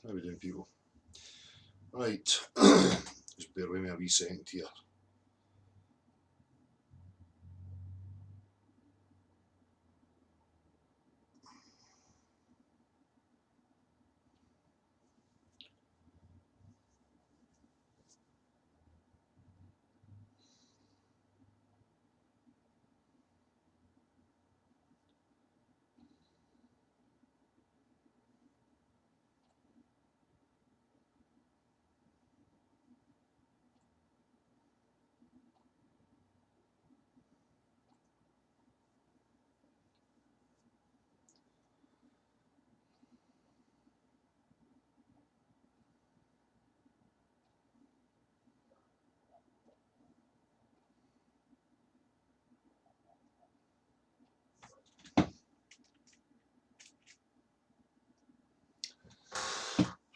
How we doing, people? Right, just bear with me a wee second here.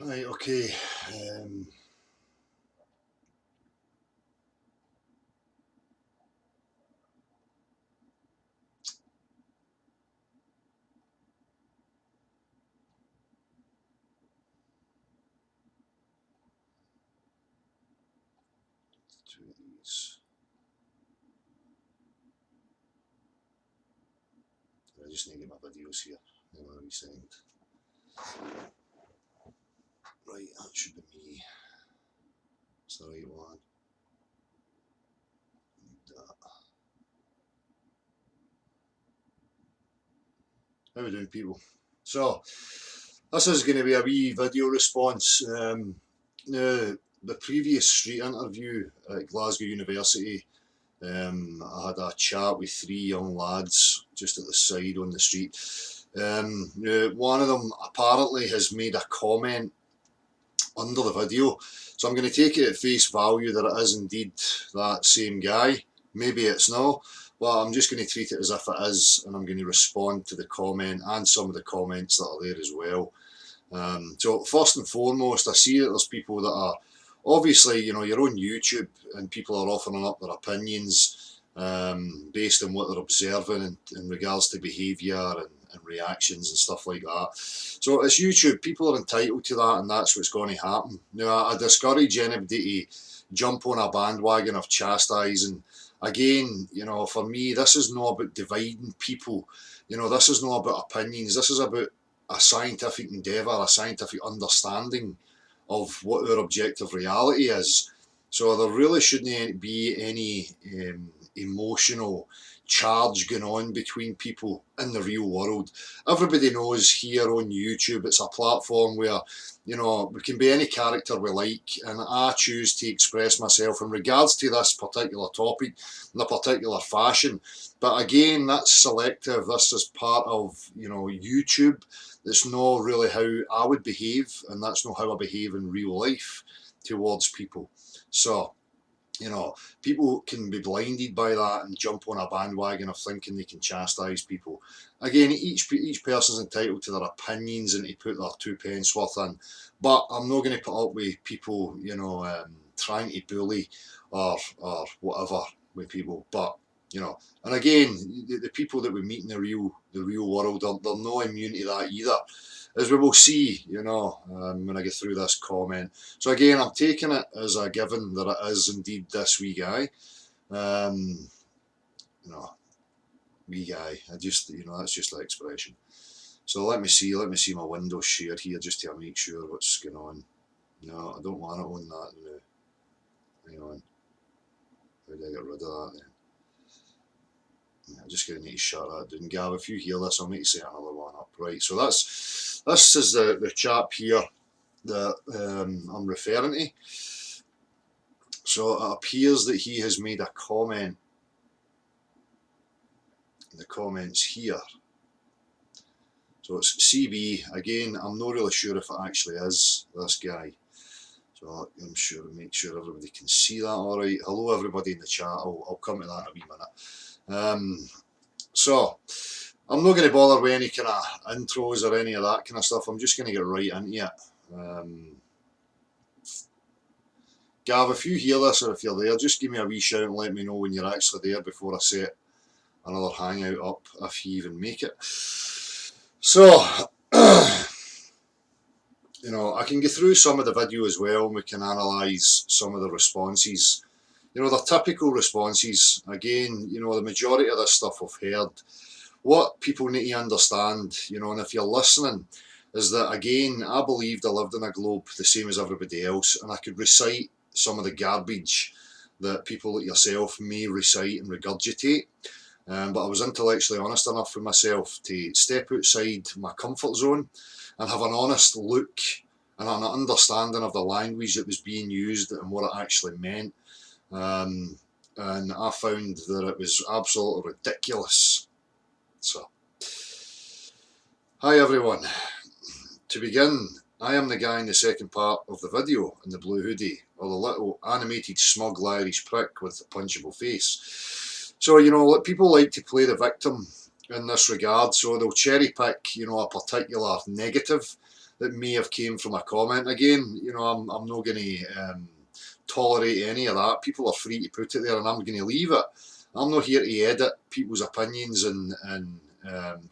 Right, okay. Um, Two of these. I just need to get my videos here. Hang on a wee second. Right, that should be me. It's the right one. Need that. How we doing, people? So, this is going to be a wee video response. Now, the previous street interview at Glasgow University, I had a chat with three young lads just at the side on the street. One of them apparently has made a comment under the video, so I'm going to take it at face value that it is indeed that same guy. Maybe it's not, but I'm just going to treat it as if it is, and I'm going to respond to the comment and some of the comments that are there as well. So first and foremost, I see that there's people that are obviously, you're on YouTube and people are offering up their opinions based on what they're observing in regards to behaviour and reactions and stuff like that. So it's YouTube, people are entitled to that, and that's what's going to happen. Now, I discourage anybody to jump on a bandwagon of chastising. Again, for me, this is not about dividing people. This is not about opinions. This is about a scientific endeavour, a scientific understanding of what our objective reality is. So there really shouldn't be any emotional charge going on between people in the real world. Everybody knows here on YouTube it's a platform where we can be any character we like, and I choose to express myself in regards to this particular topic in a particular fashion. But again, that's selective. This is part of YouTube. It's not really how I would behave, and that's not how I behave in real life towards people. So, people can be blinded by that and jump on a bandwagon of thinking they can chastise people. Again, each person's entitled to their opinions and to put their two pence worth in. But I'm not going to put up with people, trying to bully or whatever with people. But and again, the people that we meet in the real world, they're no immune to that either, as we will see, when I get through this comment. So again, I'm taking it as a given that it is indeed this wee guy. Wee guy. I just, that's just the expression. So let me see my window share here just to make sure what's going on. No, I don't want to own that now. Hang on. How do I get rid of that then? I'm just going to need to shut that down. Gav, if you hear this, I'll need to set another one up. Right, so this is the chap here that I'm referring to. So it appears that he has made a comment in the comments here. So it's CB. Again, I'm not really sure if it actually is this guy. So I'm sure, make sure everybody can see that all right. Hello everybody in the chat. I'll come to that in a wee minute. So I'm not going to bother with any kind of intros or any of that kind of stuff. I'm just going to get right into it. Gav, if you hear this or if you're there, just give me a wee shout and let me know when you're actually there before I set another hangout up, if you even make it. So I can go through some of the video as well, and we can analyse some of the responses. They're typical responses. Again, the majority of this stuff I've heard. What people need to understand, and if you're listening, is that, again, I believed I lived in a globe the same as everybody else, and I could recite some of the garbage that people like yourself may recite and regurgitate. But I was intellectually honest enough with myself to step outside my comfort zone and have an honest look and an understanding of the language that was being used and what it actually meant. And I found that it was absolutely ridiculous. So, hi everyone. To begin, I am the guy in the second part of the video in the blue hoodie, or the little animated smug Irish prick with the punchable face. So, people like to play the victim in this regard, so they'll cherry pick, a particular negative that may have came from a comment. Again, I'm not going to tolerate any of that. People are free to put it there, and I'm going to leave it. I'm not here to edit people's opinions and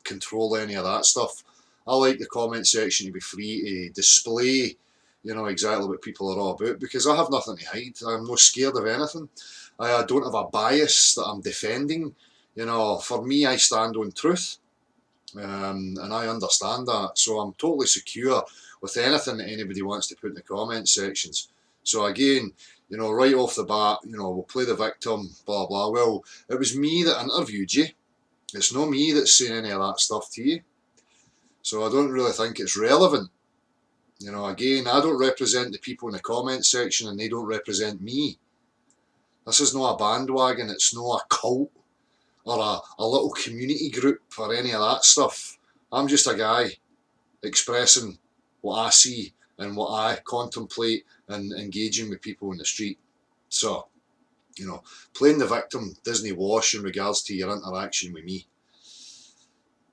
control any of that stuff. I like the comment section to be free to display, exactly what people are all about, because I have nothing to hide. I'm not scared of anything. I don't have a bias that I'm defending. For me, I stand on truth, and I understand that. So I'm totally secure with anything that anybody wants to put in the comment sections. So again, right off the bat, we'll play the victim, blah, blah. Well, it was me that interviewed you. It's not me that's saying any of that stuff to you. So I don't really think it's relevant. Again, I don't represent the people in the comment section, and they don't represent me. This is not a bandwagon. It's not a cult or a little community group or any of that stuff. I'm just a guy expressing what I see and what I contemplate and engaging with people in the street. So, playing the victim doesn't wash in regards to your interaction with me.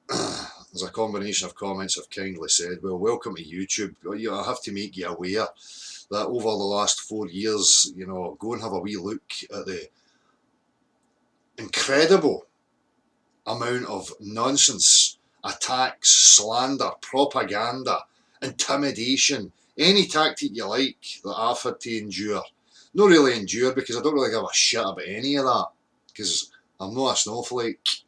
There's a combination of comments have kindly said, well, welcome to YouTube. I have to make you aware that over the last 4 years, go and have a wee look at the incredible amount of nonsense, attacks, slander, propaganda, intimidation, any tactic you like that I've had to endure. Not really endure, because I don't really give a shit about any of that, because I'm not a snowflake.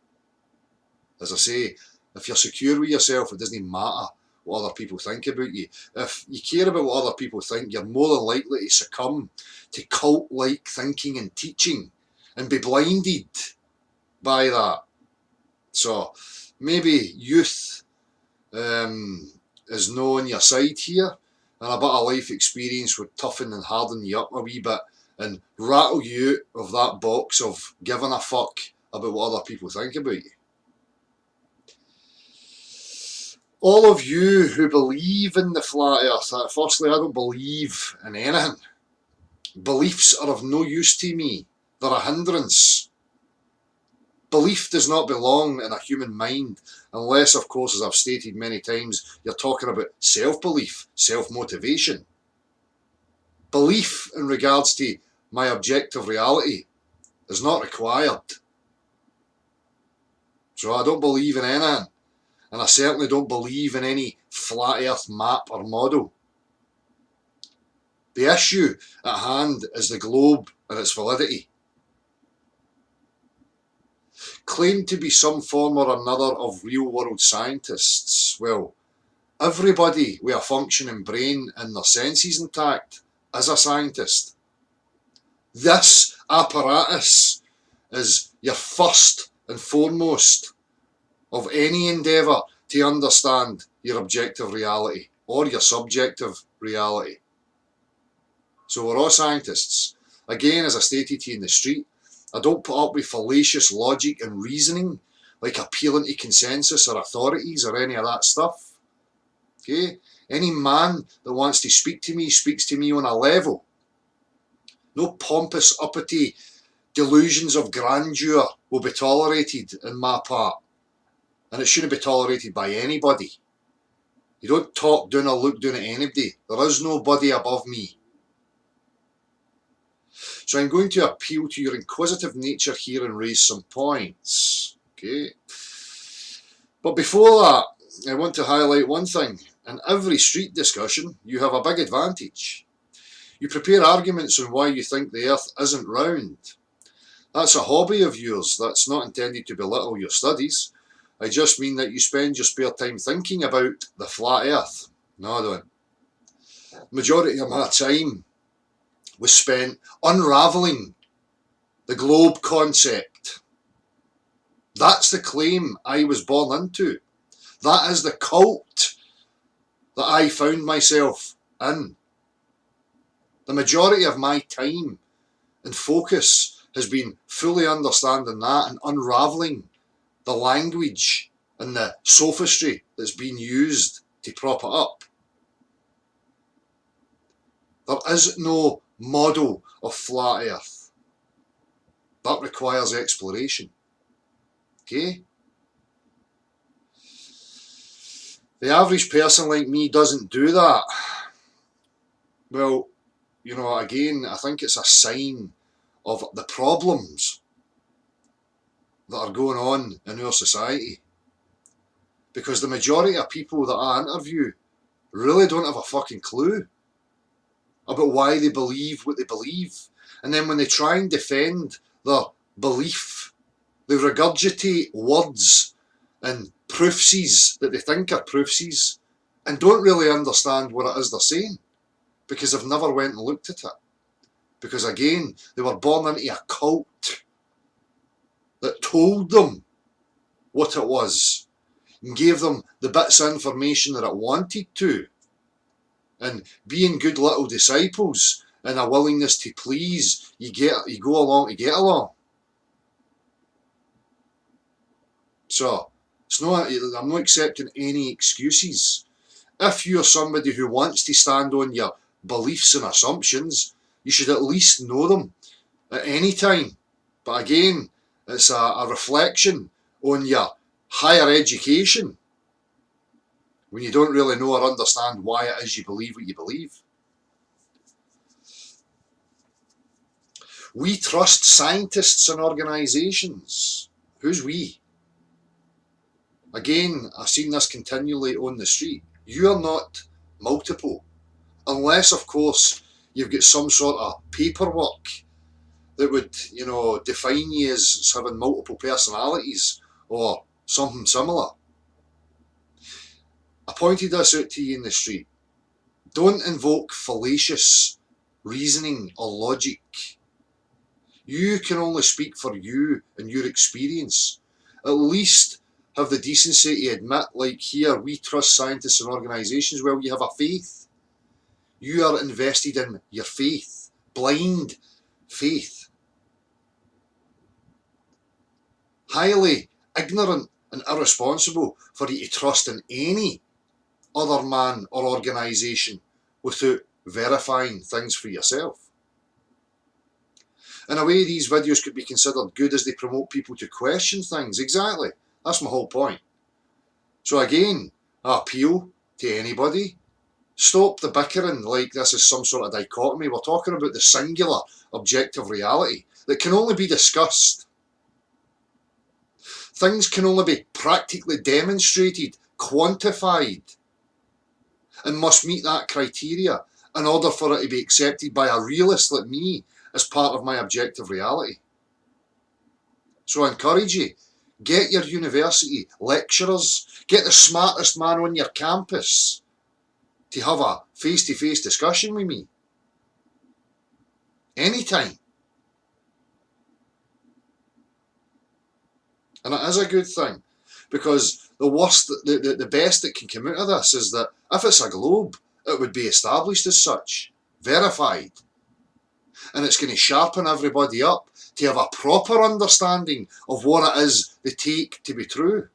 As I say, if you're secure with yourself, it doesn't matter what other people think about you. If you care about what other people think, you're more than likely to succumb to cult-like thinking and teaching and be blinded by that. So maybe youth is not on your side here, and a bit of life experience would toughen and harden you up a wee bit and rattle you out of that box of giving a fuck about what other people think about you. All of you who believe in the flat earth, firstly, I don't believe in anything. Beliefs are of no use to me. They're a hindrance. Belief does not belong in a human mind, unless, of course, as I've stated many times, you're talking about self-belief, self-motivation. Belief in regards to my objective reality is not required. So I don't believe in anything. And I certainly don't believe in any flat earth map or model. The issue at hand is the globe and its validity. Claimed to be some form or another of real-world scientists. Well, everybody with a functioning brain and their senses intact is a scientist. This apparatus is your first and foremost of any endeavour to understand your objective reality or your subjective reality. So we're all scientists. Again, as I stated to you in the street, I don't put up with fallacious logic and reasoning like appealing to consensus or authorities or any of that stuff. Okay? Any man that wants to speak to me speaks to me on a level. No pompous, uppity delusions of grandeur will be tolerated in my part. And it shouldn't be tolerated by anybody. You don't talk down or look down at anybody. There is nobody above me. So I'm going to appeal to your inquisitive nature here and raise some points. Okay. But before that, I want to highlight one thing. In every street discussion, you have a big advantage. You prepare arguments on why you think the earth isn't round. That's a hobby of yours. That's not intended to belittle your studies. I just mean that you spend your spare time thinking about the flat earth. No, I don't. The majority of my time was spent unravelling the globe concept. That's the claim I was born into. That is the cult that I found myself in. The majority of my time and focus has been fully understanding that and unravelling the language and the sophistry that's been used to prop it up. There is no model of flat earth. That requires exploration. Okay? The average person like me doesn't do that. Well, you know, again, I think it's a sign of the problems that are going on in our society. Because the majority of people that I interview really don't have a fucking clue about why they believe what they believe. And then when they try and defend their belief, they regurgitate words and proofsies that they think are proofsies and don't really understand what it is they're saying because they've never went and looked at it. Because again, they were born into a cult that told them what it was and gave them the bits of information that it wanted to. And being good little disciples and a willingness to please, you go along to get along. So I'm not accepting any excuses. If you're somebody who wants to stand on your beliefs and assumptions, you should at least know them at any time. But again, it's a reflection on your higher education when you don't really know or understand why it is you believe what you believe. We trust scientists and organisations. Who's we? Again, I've seen this continually on the street. You're not multiple. Unless, of course, you've got some sort of paperwork that would, you know, define you as having multiple personalities or something similar. I pointed this out to you in the street. Don't invoke fallacious reasoning or logic. You can only speak for you and your experience. At least have the decency to admit, like here, we trust scientists and organisations. Well, you have a faith. You are invested in your faith. Blind faith. Highly ignorant and irresponsible for you to trust in any other man or organisation without verifying things for yourself. In a way, these videos could be considered good as they promote people to question things. Exactly. That's my whole point. So again, I appeal to anybody. Stop the bickering like this is some sort of dichotomy. We're talking about the singular objective reality that can only be discussed. Things can only be practically demonstrated, quantified, and must meet that criteria in order for it to be accepted by a realist like me as part of my objective reality. So I encourage you, get your university lecturers, get the smartest man on your campus to have a face-to-face discussion with me. Anytime. And it is a good thing, because the best that can come out of this is that if it's a globe, it would be established as such, verified. And it's going to sharpen everybody up to have a proper understanding of what it is they take to be true.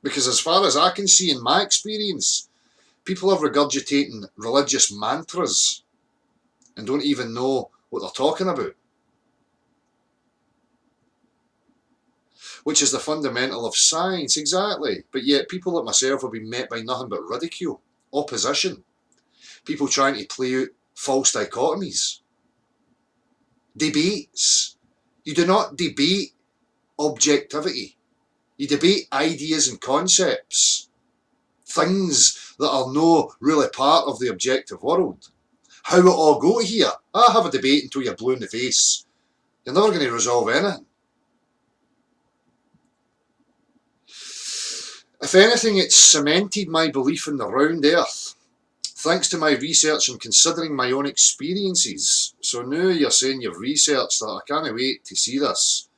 Because as far as I can see in my experience, people are regurgitating religious mantras and don't even know what they're talking about. Which is the fundamental of science, exactly. But yet people like myself have been met by nothing but ridicule, opposition, people trying to play out false dichotomies. Debates. You do not debate objectivity. You debate ideas and concepts. things that are no really part of the objective world. How it all go here? Have a debate until you're blue in the face. You're never going to resolve anything. If anything, it's cemented my belief in the round earth, thanks to my research and considering my own experiences. So now you're saying you've researched that. I can't wait to see this.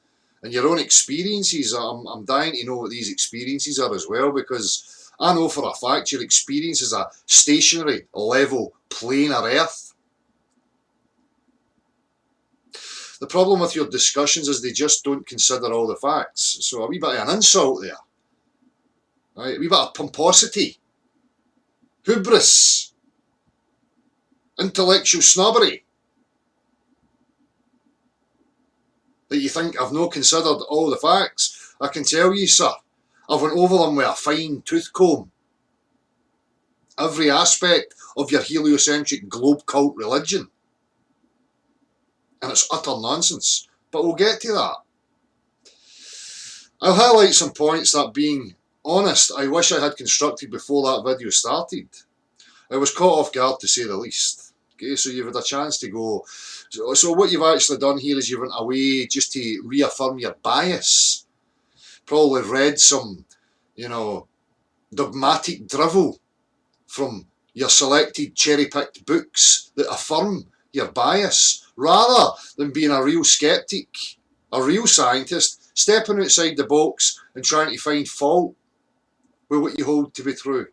And your own experiences, I'm dying to know what these experiences are as well, because I know for a fact your experience is a stationary, level, planar earth. The problem with your discussions is they just don't consider all the facts. So a wee bit of an insult there. Right? A wee bit of pomposity. Hubris. Intellectual snobbery. That you think I've not considered all the facts. I can tell you, sir, I've went over them with a fine tooth comb. Every aspect of your heliocentric globe cult religion. And it's utter nonsense. But we'll get to that. I'll highlight some points that, being honest, I wish I had constructed before that video started. I was caught off guard, to say the least. Okay, so you've had a chance to go. So what you've actually done here is you went away just to reaffirm your bias. Probably read some, dogmatic drivel from your selected cherry-picked books that affirm your bias, rather than being a real skeptic, a real scientist, stepping outside the box and trying to find fault with what you hold to be true.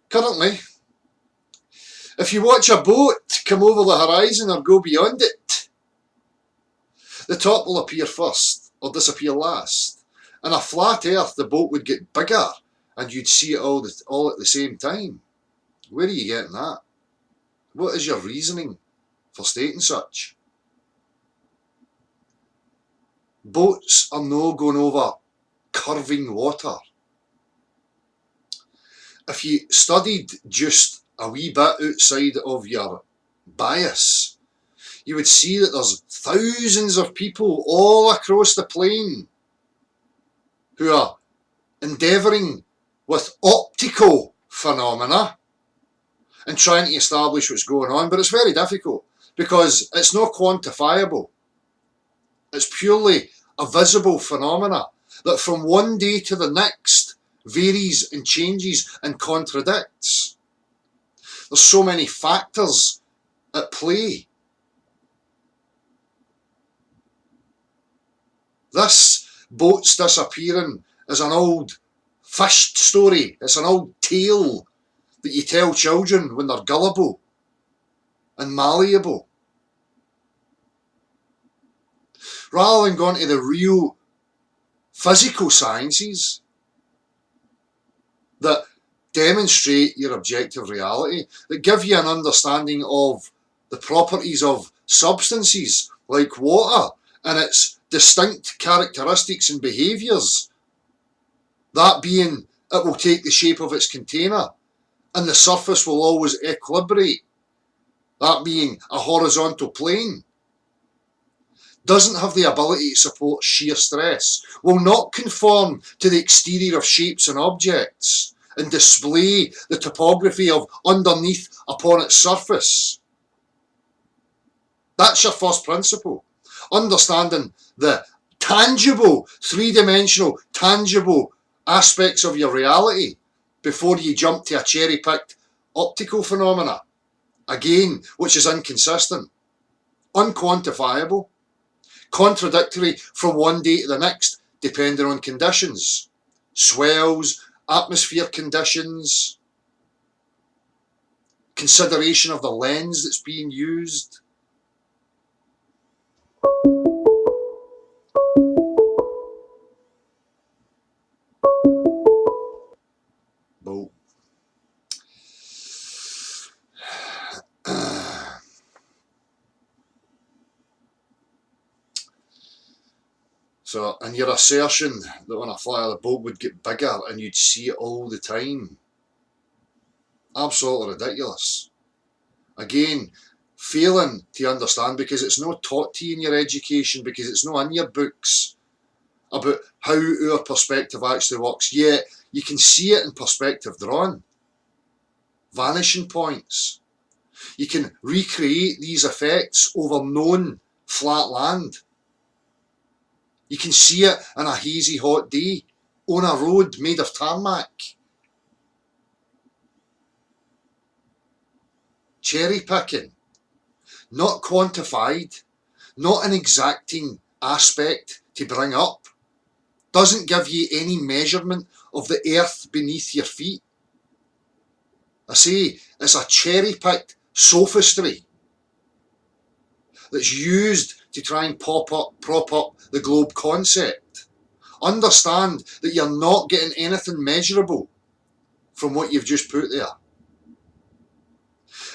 Currently, if you watch a boat come over the horizon or go beyond it, the top will appear first or disappear last. In a flat earth, the boat would get bigger and you'd see it all at the same time. Where are you getting that? What is your reasoning for stating such? Boats are no going over curving water. If you studied just a wee bit outside of your bias, you would see that there's thousands of people all across the plane who are endeavouring with optical phenomena and trying to establish what's going on, but it's very difficult because it's not quantifiable. It's purely a visible phenomena that from one day to the next varies and changes and contradicts. There's so many factors at play. This boat's disappearing is an old fish story. It's an old tale that you tell children when they're gullible and malleable. Rather than going to the real physical sciences that demonstrate your objective reality, that give you an understanding of the properties of substances like water and its distinct characteristics and behaviours. That being, it will take the shape of its container and the surface will always equilibrate. That being a horizontal plane. Doesn't have the ability to support shear stress, will not conform to the exterior of shapes and objects, and display the topography of underneath upon its surface. That's your first principle. Understanding the tangible, three-dimensional, tangible aspects of your reality before you jump to a cherry-picked optical phenomena. Again, which is inconsistent, unquantifiable, contradictory from one day to the next, depending on conditions. Swells, atmosphere conditions, consideration of the lens that's being used. Boat. So, and your assertion that when I fly the boat would get bigger and you'd see it all the time. Absolutely ridiculous. Again, failing to understand because it's not taught to you in your education, because it's not in your books. about how our perspective actually works, yet you can see it in perspective drawing. Vanishing points. You can recreate these effects over known flat land. You can see it on a hazy hot day on a road made of tarmac. Cherry picking. Not quantified, not an exacting aspect to bring up. Doesn't give you any measurement of the earth beneath your feet. I say it's a cherry-picked sophistry that's used to try and prop up the globe concept. Understand that you're not getting anything measurable from what you've just put there.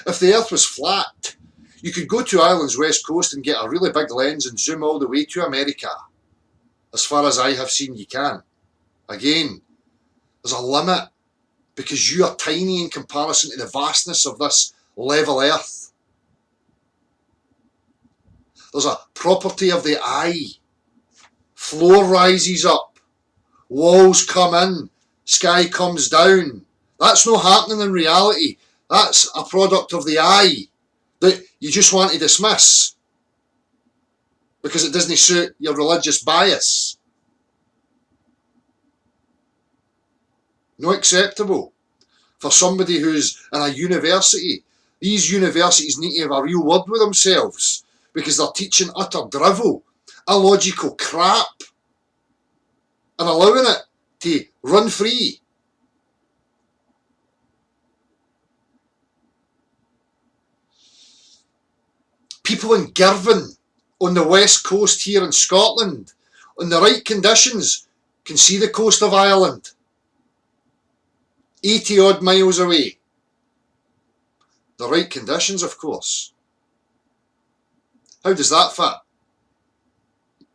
If the earth was flat, you could go to Ireland's west coast and get a really big lens and zoom all the way to America. As far as I have seen, you can. Again, there's a limit because you are tiny in comparison to the vastness of this level earth. There's a property of the eye. Floor rises up, walls come in, sky comes down. That's not happening in reality. That's a product of the eye that you just want to dismiss because it doesn't suit your religious bias. Not acceptable for somebody who's in a university. These universities need to have a real word with themselves because they're teaching utter drivel, illogical crap, and allowing it to run free. People in Girvan on the west coast here in Scotland, in the right conditions, can see the coast of Ireland. 80 odd miles away. The right conditions, of course. How does that fit?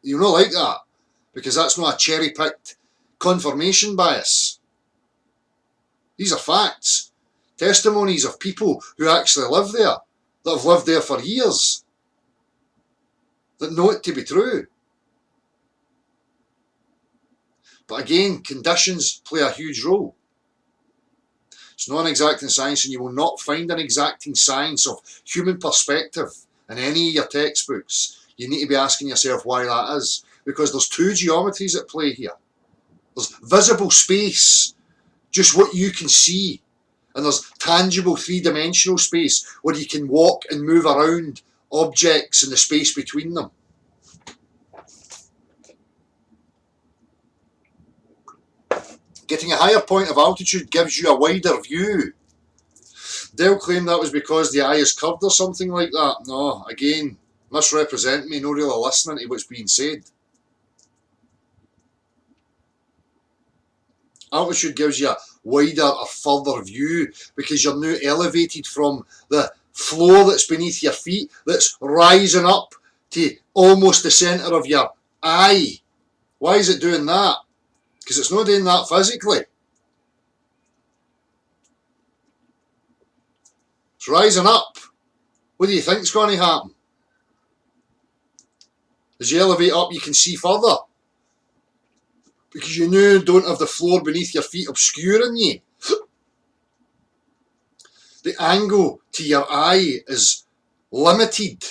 You not like that, because that's not a cherry-picked confirmation bias. These are facts. Testimonies of people who actually live there, that have lived there for years, that know it to be true. But again, conditions play a huge role. It's not an exacting science, and you will not find an exacting science of human perspective in any of your textbooks. You need to be asking yourself why that is, because there's two geometries at play here. There's visible space, just what you can see, and there's tangible three-dimensional space where you can walk and move around objects in the space between them. Getting a higher point of altitude gives you a wider view. They'll claim that was because the eye is curved or something like that. No, again, misrepresent me, no really listening to what's being said. Altitude gives you a wider or further view because you're now elevated from the floor that's beneath your feet, that's rising up to almost the centre of your eye. Why is it doing that? Because it's not doing that physically. It's rising up. What do you think is going to happen? As you elevate up, you can see further. Because you now don't have the floor beneath your feet obscuring you. The angle to your eye is limited.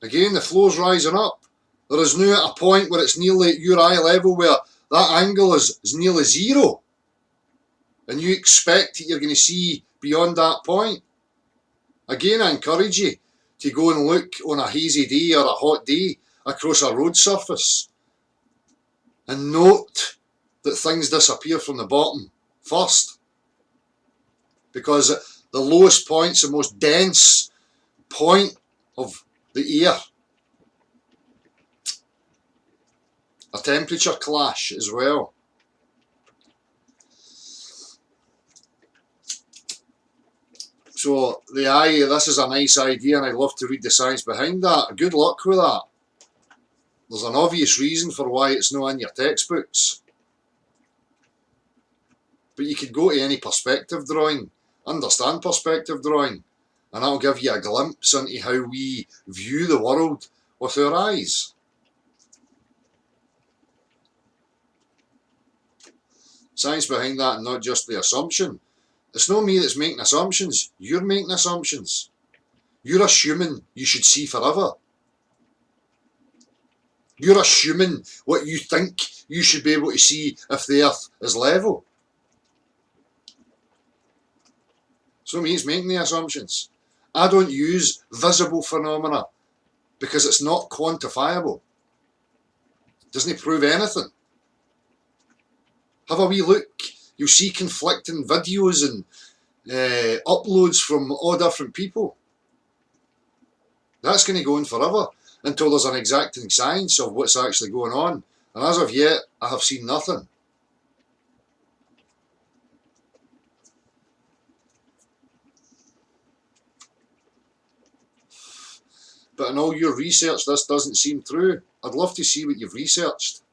Again, the floor's rising up. There is now at a point where it's nearly at your eye level where that angle is nearly zero. And you expect that you're going to see beyond that point. Again, I encourage you to go and look on a hazy day or a hot day across a road surface and note that things disappear from the bottom first. Because the lowest point's the most dense point of the air. A temperature clash as well. So the eye, this is a nice idea and I'd love to read the science behind that. Good luck with that. There's an obvious reason for why it's not in your textbooks. But you could go to any perspective drawing, understand perspective drawing, and that'll give you a glimpse into how we view the world with our eyes. Science behind that and not just the assumption. It's not me that's making assumptions. You're making assumptions. You're assuming you should see forever. You're assuming what you think you should be able to see if the Earth is level. So me, it's making the assumptions. I don't use visible phenomena because it's not quantifiable. Doesn't prove anything. Have a wee look. You'll see conflicting videos and uploads from all different people. That's going to go on forever until there's an exacting science of what's actually going on. And as of yet, I have seen nothing. But in all your research, this doesn't seem true. I'd love to see what you've researched.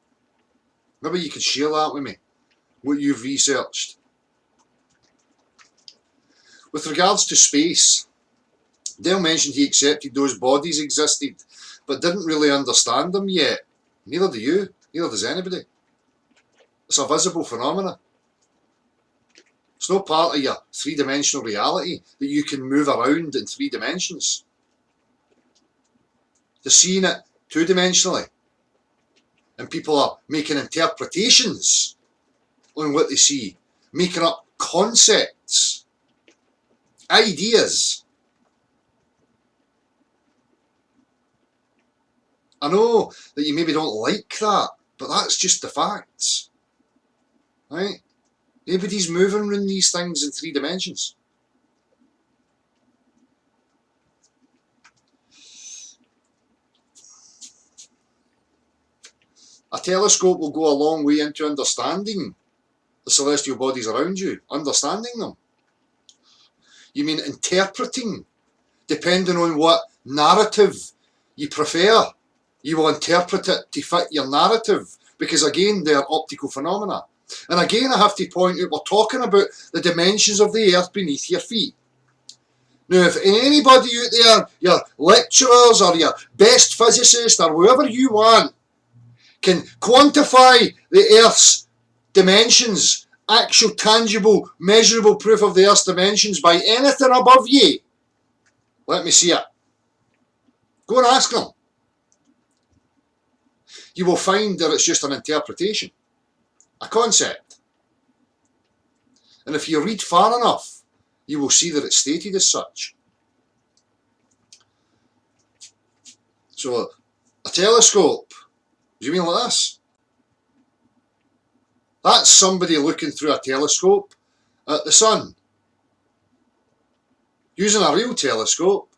Maybe you could share that with me, what you've researched. With regards to space, Dale mentioned he accepted those bodies existed, but didn't really understand them yet. Neither do you, neither does anybody. It's a visible phenomenon. It's not part of your three-dimensional reality that you can move around in 3 dimensions. They're seeing it 2-dimensionally. And people are making interpretations on what they see, making up concepts, ideas. I know that you maybe don't like that, but that's just the facts, right? Nobody's moving around these things in 3 dimensions. A telescope will go a long way into understanding the celestial bodies around you, understanding them. You mean interpreting, depending on what narrative you prefer. You will interpret it to fit your narrative, because again, they're optical phenomena. And again, I have to point out, we're talking about the dimensions of the Earth beneath your feet. Now, if anybody out there, your lecturers or your best physicist or whoever you want, can quantify the Earth's dimensions, actual, tangible, measurable proof of the Earth's dimensions by anything above you, let me see it. Go and ask them. You will find that it's just an interpretation, a concept. And if you read far enough, you will see that it's stated as such. So, a telescope, do you mean like this? That's somebody looking through a telescope at the sun, using a real telescope.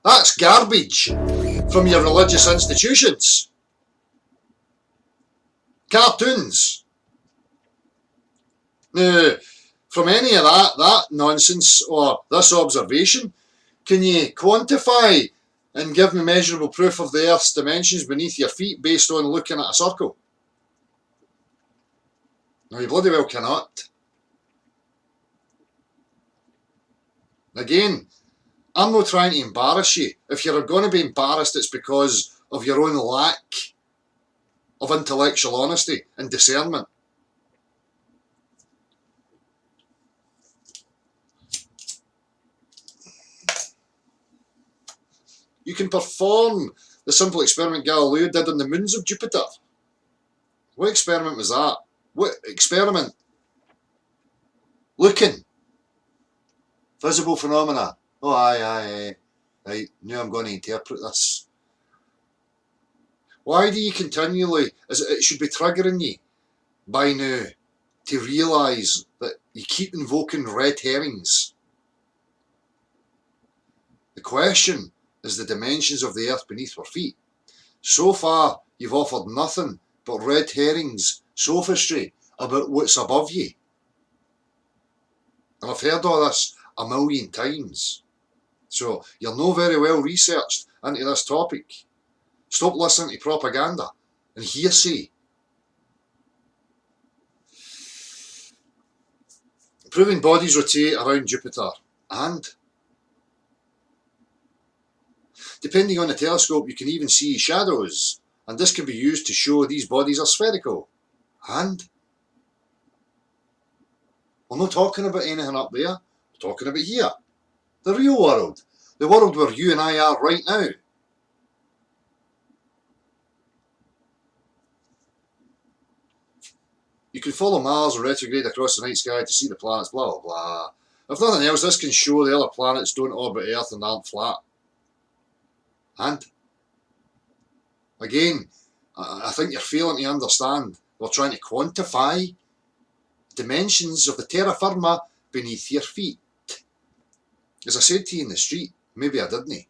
That's garbage from your religious institutions. Cartoons. Now, from any of that nonsense or this observation, can you quantify and give me measurable proof of the Earth's dimensions beneath your feet based on looking at a circle? No, you bloody well cannot. Again, I'm not trying to embarrass you. If you're going to be embarrassed, it's because of your own lack of intellectual honesty and discernment. You can perform the simple experiment Galileo did on the moons of Jupiter. What experiment was that? What experiment? Looking. Visible phenomena. Oh, aye. Right, now I'm going to interpret this. Why do you continually, it should be triggering you by now to realise that you keep invoking red herrings? The question is the dimensions of the Earth beneath our feet. So far, you've offered nothing but red herrings, sophistry about what's above you. And I've heard all this a million times. So you're not very well researched into this topic. Stop listening to propaganda and hearsay. Proving bodies rotate around Jupiter, and depending on the telescope, you can even see shadows, and this can be used to show these bodies are spherical. And we're not talking about anything up there. We're talking about here. The real world. The world where you and I are right now. You can follow Mars or retrograde across the night sky to see the planets, blah, blah, blah. If nothing else, this can show the other planets don't orbit Earth and aren't flat. And, again, I think you're failing to understand. We're trying to quantify dimensions of the terra firma beneath your feet. As I said to you in the street, maybe I didn't.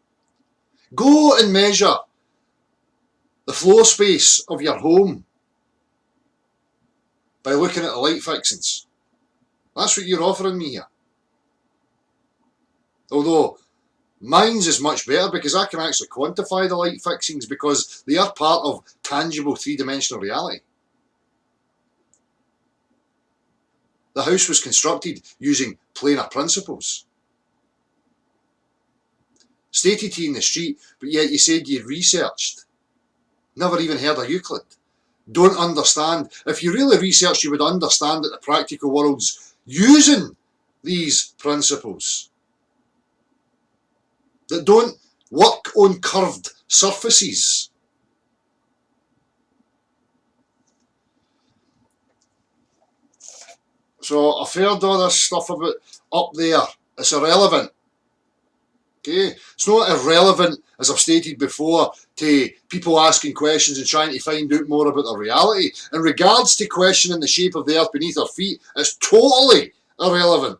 Go and measure the floor space of your home by looking at the light fixings. That's what you're offering me here. Although, mine's is much better because I can actually quantify the light fixings because they are part of tangible three-dimensional reality. The house was constructed using planar principles. Stated to you in the street, but yet you said you'd researched. Never even heard of Euclid. Don't understand. If you really researched, you would understand that the practical world's using these principles that don't work on curved surfaces. So I've heard all this stuff about up there. It's irrelevant. Okay, it's not irrelevant, as I've stated before, to people asking questions and trying to find out more about the reality. In regards to questioning the shape of the earth beneath our feet, it's totally irrelevant.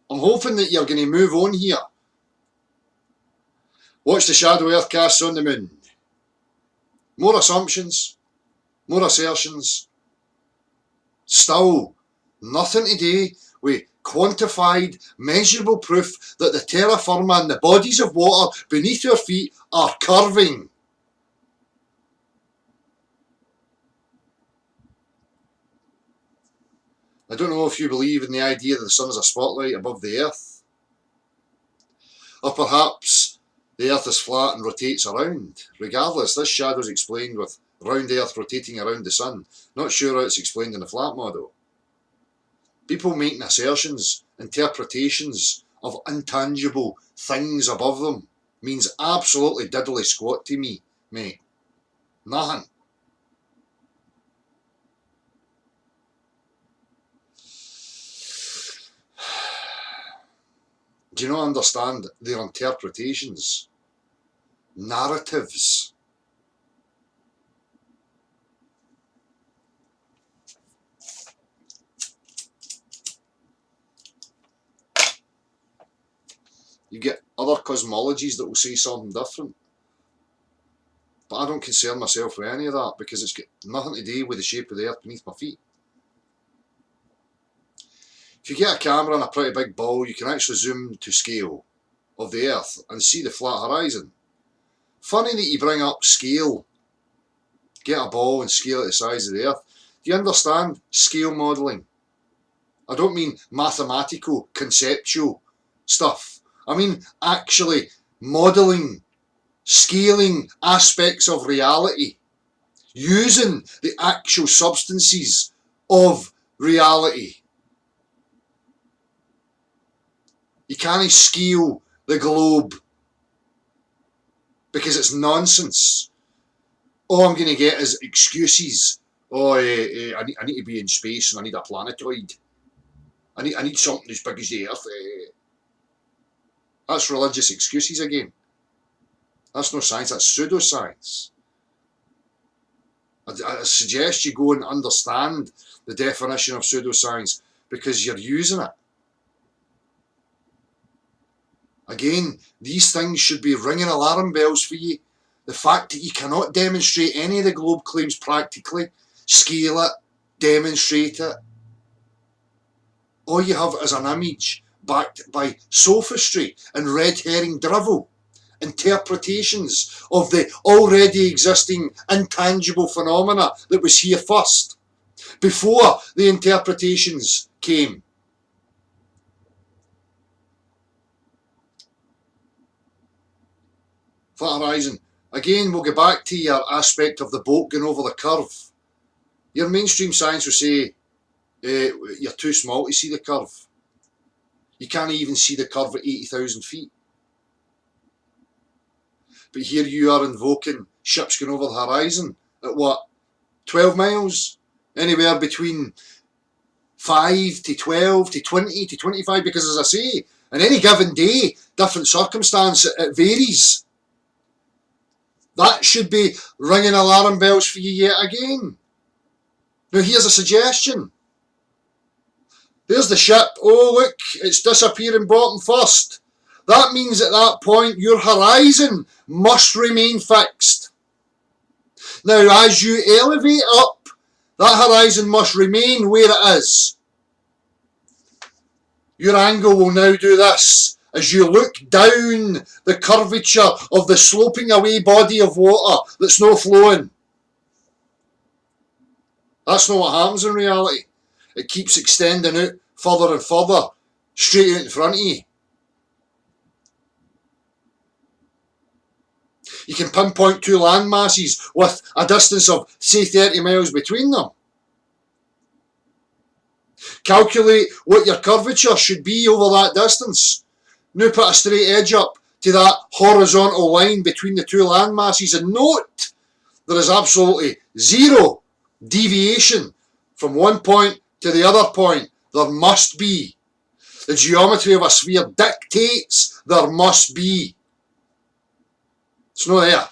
I'm hoping that you're going to move on here. Watch the shadow earth casts on the moon. More assumptions, more assertions. Still, nothing to do with quantified, measurable proof that the terra firma and the bodies of water beneath your feet are curving. I don't know if you believe in the idea that the sun is a spotlight above the earth. Or perhaps the earth is flat and rotates around. Regardless, this shadow is explained with round earth rotating around the sun. Not sure how it's explained in the flat model. People making assertions, interpretations of intangible things above them means absolutely diddly squat to me, mate. Nothing. Do you not understand their interpretations? Narratives. You get other cosmologies that will say something different. But I don't concern myself with any of that because it's got nothing to do with the shape of the earth beneath my feet. If you get a camera and a pretty big ball, you can actually zoom to scale of the earth and see the flat horizon. Funny that you bring up scale. Get a ball and scale it the size of the earth. Do you understand scale modelling? I don't mean mathematical, conceptual stuff. I mean actually modelling, scaling aspects of reality, using the actual substances of reality. You can't scale the globe because it's nonsense. All I'm going to get is excuses. Oh, I need to be in space and I need a planetoid. I need something as big as the earth. That's religious excuses again. That's no science, that's pseudoscience. I suggest you go and understand the definition of pseudoscience because you're using it. Again, these things should be ringing alarm bells for you. The fact that you cannot demonstrate any of the globe claims practically, scale it, demonstrate it. All you have is an image backed by sophistry and red herring drivel, interpretations of the already existing intangible phenomena that was here first, before the interpretations came. Flat horizon. Again, we'll go back to your aspect of the boat going over the curve. Your mainstream science will say you're too small to see the curve. You can't even see the curve at 80,000 feet. But here you are invoking ships going over the horizon at what? 12 miles? Anywhere between 5 to 12 to 20 to 25, because as I say, on any given day, different circumstance, it varies. That should be ringing alarm bells for you yet again. Now here's a suggestion. There's the ship. Oh look, it's disappearing bottom first. That means at that point your horizon must remain fixed. Now as you elevate up, that horizon must remain where it is. Your angle will now do this. As you look down the curvature of the sloping away body of water that's not flowing. That's not what happens in reality. It keeps extending out further and further, straight out in front of you. You can pinpoint two land masses with a distance of, say, 30 miles between them. Calculate what your curvature should be over that distance. Now put a straight edge up to that horizontal line between the two land masses and note there is absolutely zero deviation from one point to the other point. There must be. The geometry of a sphere dictates there must be. It's not there.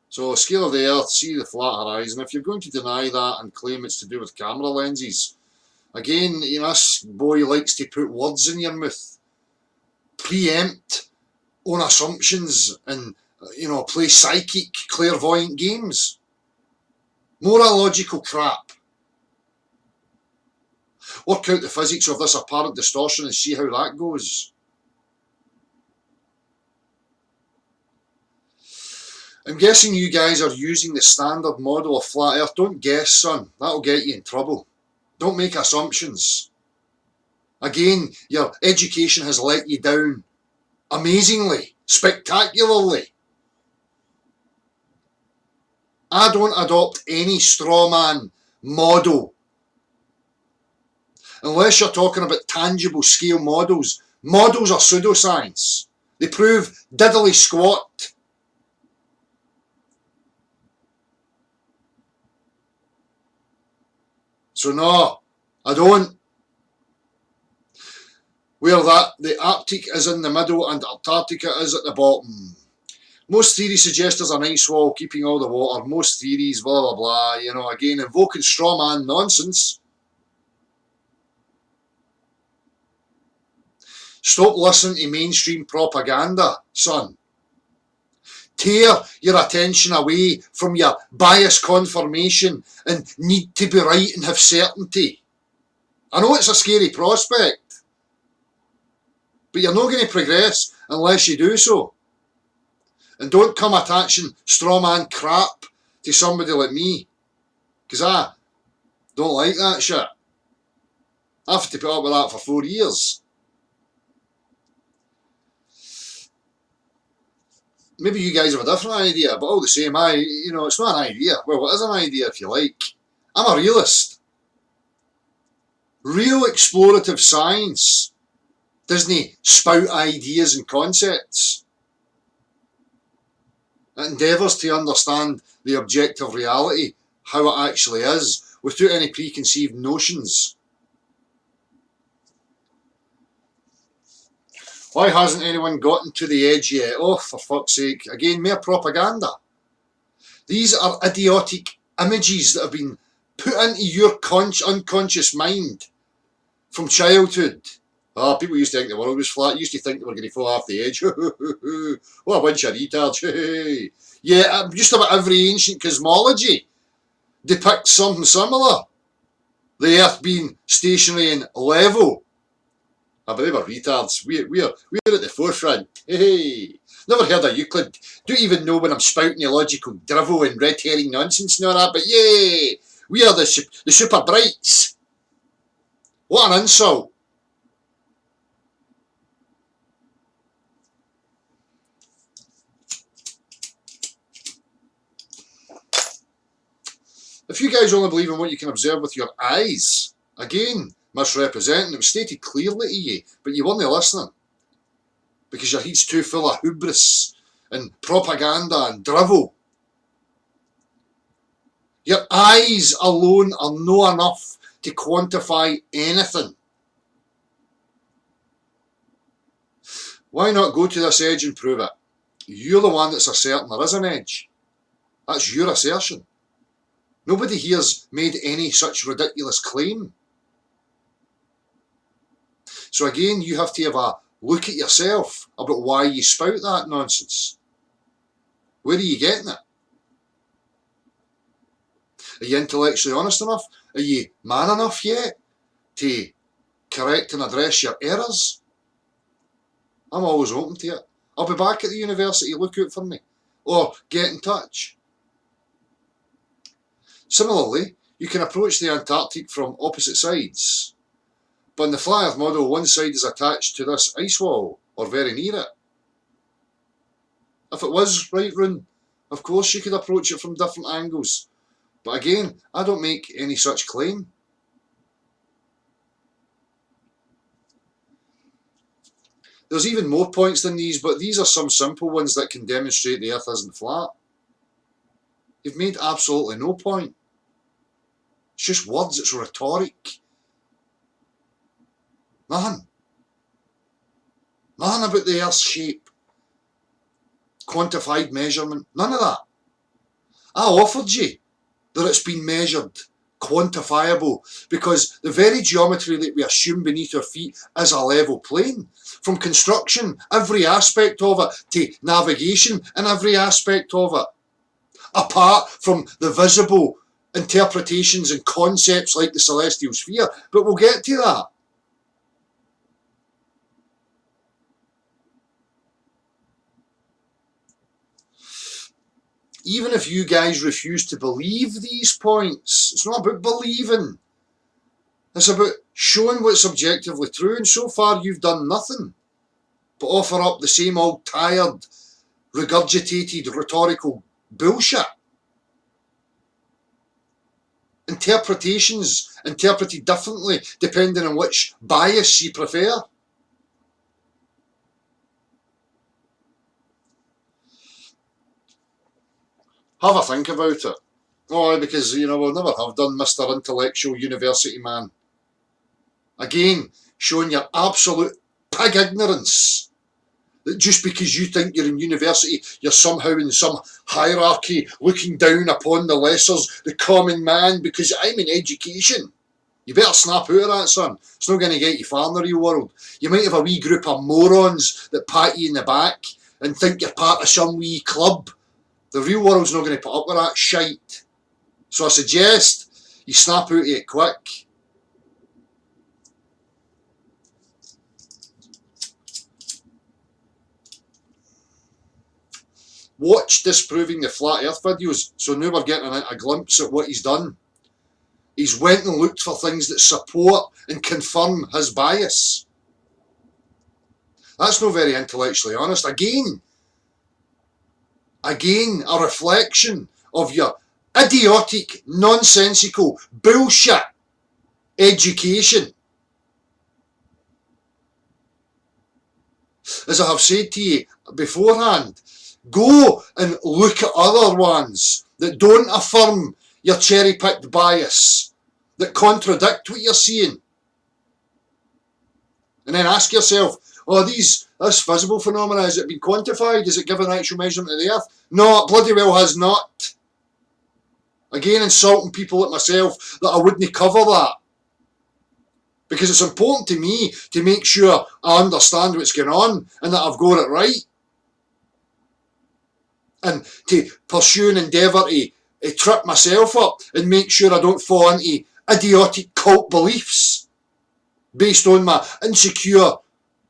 So scale of the Earth, see the flat horizon. If you're going to deny that and claim it's to do with camera lenses, again, you know, this boy likes to put words in your mouth, preempt own assumptions, and play psychic, clairvoyant games. More illogical crap. Work out the physics of this apparent distortion and see how that goes. I'm guessing you guys are using the standard model of flat Earth. Don't guess, son. That'll get you in trouble. Don't make assumptions. Again, your education has let you down amazingly, spectacularly. I don't adopt any straw man model. Unless you're talking about tangible scale models. Models are pseudoscience. They prove diddly squat. So no, I don't. Where the Arctic is in the middle and Antarctica is at the bottom. Most theories suggest there's an ice wall keeping all the water. Most theories, blah, blah, blah. Again, invoking straw man nonsense. Stop listening to mainstream propaganda, son. Tear your attention away from your bias confirmation and need to be right and have certainty. I know it's a scary prospect, but you're not going to progress unless you do so. And don't come attaching straw man crap to somebody like me, because I don't like that shit. I've had to put up with that for 4 years. Maybe you guys have a different idea, but all the same, it's not an idea. Well, it is an idea if you like. I'm a realist. Real explorative science doesn't spout ideas and concepts. It endeavours to understand the objective reality, how it actually is, without any preconceived notions. Why hasn't anyone gotten to the edge yet? Oh, for fuck's sake. Again, mere propaganda. These are idiotic images that have been put into your unconscious mind from childhood. People used to think the world was flat. Used to think they were going to fall off the edge. What a bunch of retards. Yeah, just about every ancient cosmology depicts something similar. The Earth being stationary and level. But they were retards. We're at the forefront. Hey, never heard of Euclid. Don't even know when I'm spouting illogical drivel and red herring nonsense and all that. But yay, We are the super brights. What an insult. If you guys only believe in what you can observe with your eyes, again, misrepresenting, it was stated clearly to you, but you weren't listening. Because your head's too full of hubris and propaganda and drivel. Your eyes alone are no enough to quantify anything. Why not go to this edge and prove it? You're the one that's asserting there is an edge. That's your assertion. Nobody here's made any such ridiculous claim. So again, you have to have a look at yourself about why you spout that nonsense. Where are you getting it? Are you intellectually honest enough? Are you man enough yet to correct and address your errors? I'm always open to it. I'll be back at the university, look out for me. Or get in touch. Similarly, you can approach the Antarctic from opposite sides. But in the flat earth model, one side is attached to this ice wall, or very near it. If it was right round, of course you could approach it from different angles. But again, I don't make any such claim. There's even more points than these, but these are some simple ones that can demonstrate the earth isn't flat. You've made absolutely no point. It's just words, it's rhetoric. Nothing. Nothing about the earth's shape. Quantified measurement. None of that. I offered you that it's been measured, quantifiable, because the very geometry that we assume beneath our feet is a level plane. From construction, every aspect of it, to navigation and every aspect of it. Apart from the visible interpretations and concepts like the celestial sphere. But we'll get to that. Even if you guys refuse to believe these points, it's not about believing. It's about showing what's objectively true, and so far you've done nothing but offer up the same old tired, regurgitated, rhetorical bullshit. Interpretations interpreted differently depending on which bias you prefer. Have a think about it. Oh, because, we'll never have done Mr. Intellectual University Man. Again, showing your absolute pig ignorance. That just because you think you're in university, you're somehow in some hierarchy looking down upon the lessers, the common man, because I'm in education. You better snap out of that, son. It's not going to get you far in the real world. You might have a wee group of morons that pat you in the back and think you're part of some wee club. The real world's not going to put up with that shite. So I suggest you snap out of it quick. Watch Disproving the Flat Earth videos. So now we're getting a glimpse at what he's done. He's went and looked for things that support and confirm his bias. That's not very intellectually honest. Again, a reflection of your idiotic, nonsensical, bullshit education. As I have said to you beforehand, go and look at other ones that don't affirm your cherry-picked bias, that contradict what you're seeing. And then ask yourself, this visible phenomena, has it been quantified? Is it given actual measurement of the earth? No, it bloody well has not. Again, insulting people like myself that I wouldn't cover that. Because it's important to me to make sure I understand what's going on and that I've got it right. And to pursue an endeavour to trip myself up and make sure I don't fall into idiotic cult beliefs based on my insecure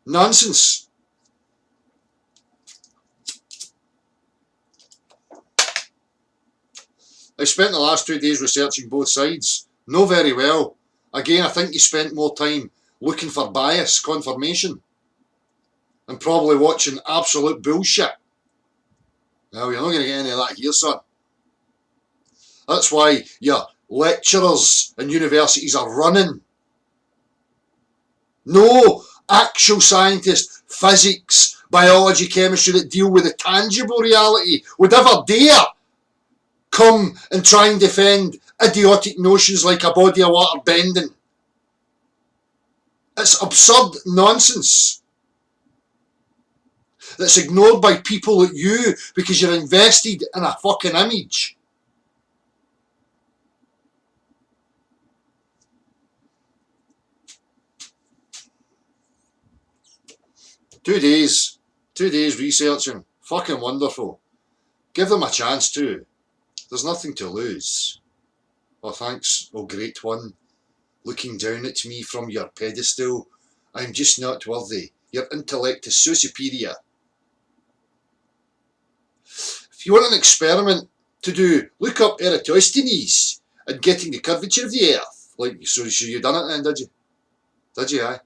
nonsense. I spent the last 2 days researching both sides. No very well. Again, I think you spent more time looking for bias confirmation and probably watching absolute bullshit. Well, you're not going to get any of that here, son. That's why your lecturers and universities are running. No actual scientists, physics, biology, chemistry that deal with the tangible reality would ever dare come and try and defend idiotic notions like a body of water bending. It's absurd nonsense that's ignored by people like you because you're invested in a fucking image. Two days researching, fucking wonderful. Give them a chance too. There's nothing to lose. Oh, thanks, oh great one, looking down at me from your pedestal. I'm just not worthy. Your intellect is so superior. If you want an experiment to do, look up Eratosthenes and getting the curvature of the earth. Like, so you done it then, did you? Did you, aye?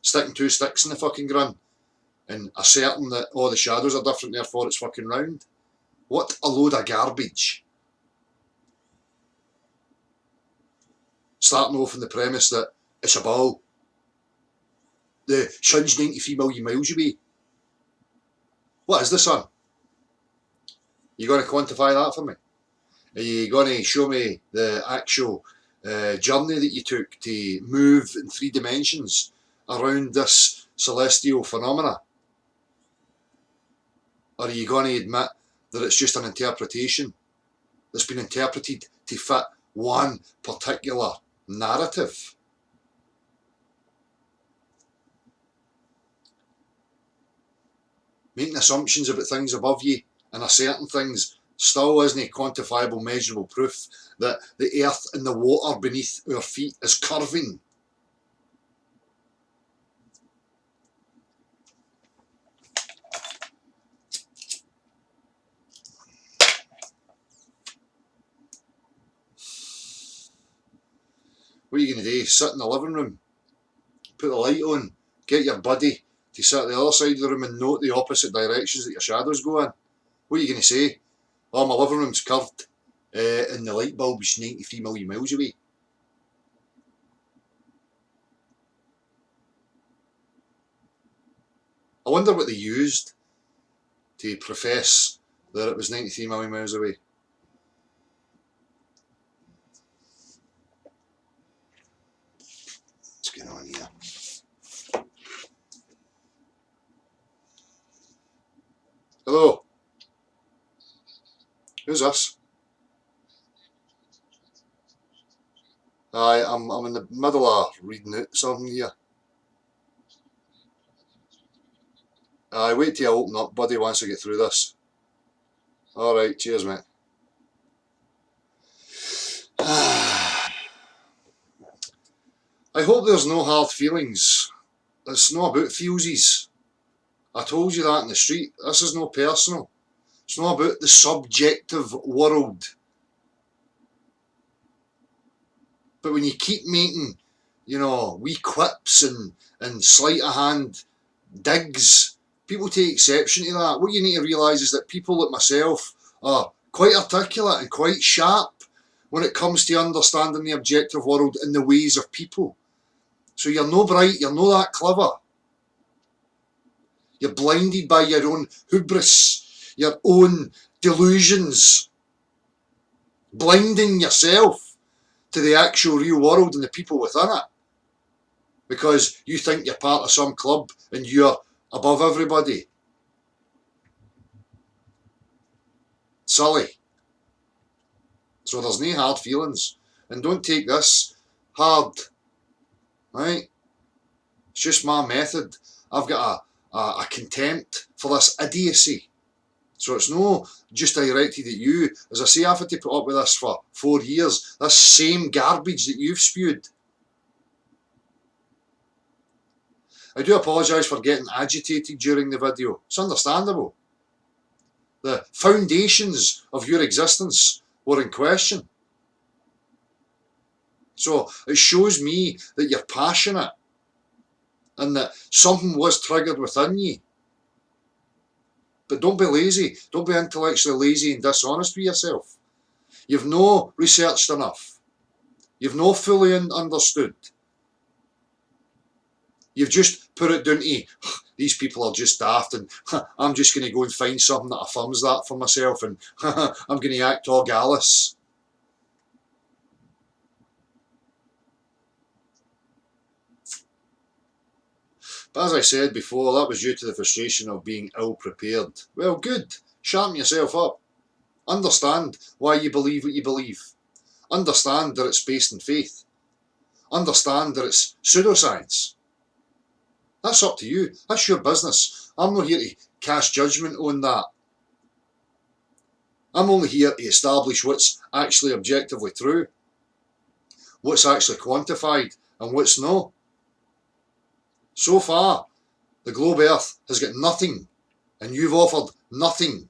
Sticking 2 sticks in the fucking ground and asserting that, oh, the shadows are different, therefore it's fucking round. What a load of garbage. Starting off on the premise that it's a ball. The sun's 93 million miles away. What is the sun? You going to quantify that for me? Are you going to show me the actual journey that you took to move in 3 dimensions around this celestial phenomena? Or are you going to admit that it's just an interpretation that's been interpreted to fit one particular narrative? Making assumptions about things above you and asserting things still isn't quantifiable, measurable proof that the earth and the water beneath our feet is curving. What are you going to do? Sit in the living room, put the light on, get your buddy to sit at the other side of the room and note the opposite directions that your shadows go in? What are you going to say? Oh, my living room's curved and the light bulb's 93 million miles away. I wonder what they used to profess that it was 93 million miles away. What's going on here? Hello? Who's this? I'm in the middle of reading out something here. Wait till I open up, buddy, once I get through this. Alright, cheers, mate. I hope there's no hard feelings. It's not about feelsies. I told you that in the street. This is no personal. It's not about the subjective world. But when you keep making, wee quips and sleight of hand digs, people take exception to that. What you need to realise is that people like myself are quite articulate and quite sharp when it comes to understanding the objective world and the ways of people. So you're no bright, you're no that clever. You're blinded by your own hubris, your own delusions, blinding yourself to the actual real world and the people within it. Because you think you're part of some club and you're above everybody. Silly. So there's no hard feelings. And don't take this hard. Right? It's just my method. I've got a contempt for this idiocy. So it's no just directed at you. As I say, I've had to put up with this for 4 years. This same garbage that you've spewed. I do apologise for getting agitated during the video. It's understandable. The foundations of your existence were in question. So it shows me that you're passionate and that something was triggered within you. But don't be lazy. Don't be intellectually lazy and dishonest with yourself. You've no researched enough. You've no fully understood. You've just put it down to, these people are just daft and I'm just going to go and find something that affirms that for myself and I'm going to act all gallus. But as I said before, that was due to the frustration of being ill prepared. Well, good. Sharpen yourself up. Understand why you believe what you believe. Understand that it's based in faith. Understand that it's pseudoscience. That's up to you. That's your business. I'm not here to cast judgment on that. I'm only here to establish what's actually objectively true, what's actually quantified and what's not. So far, the globe Earth has got nothing and you've offered nothing.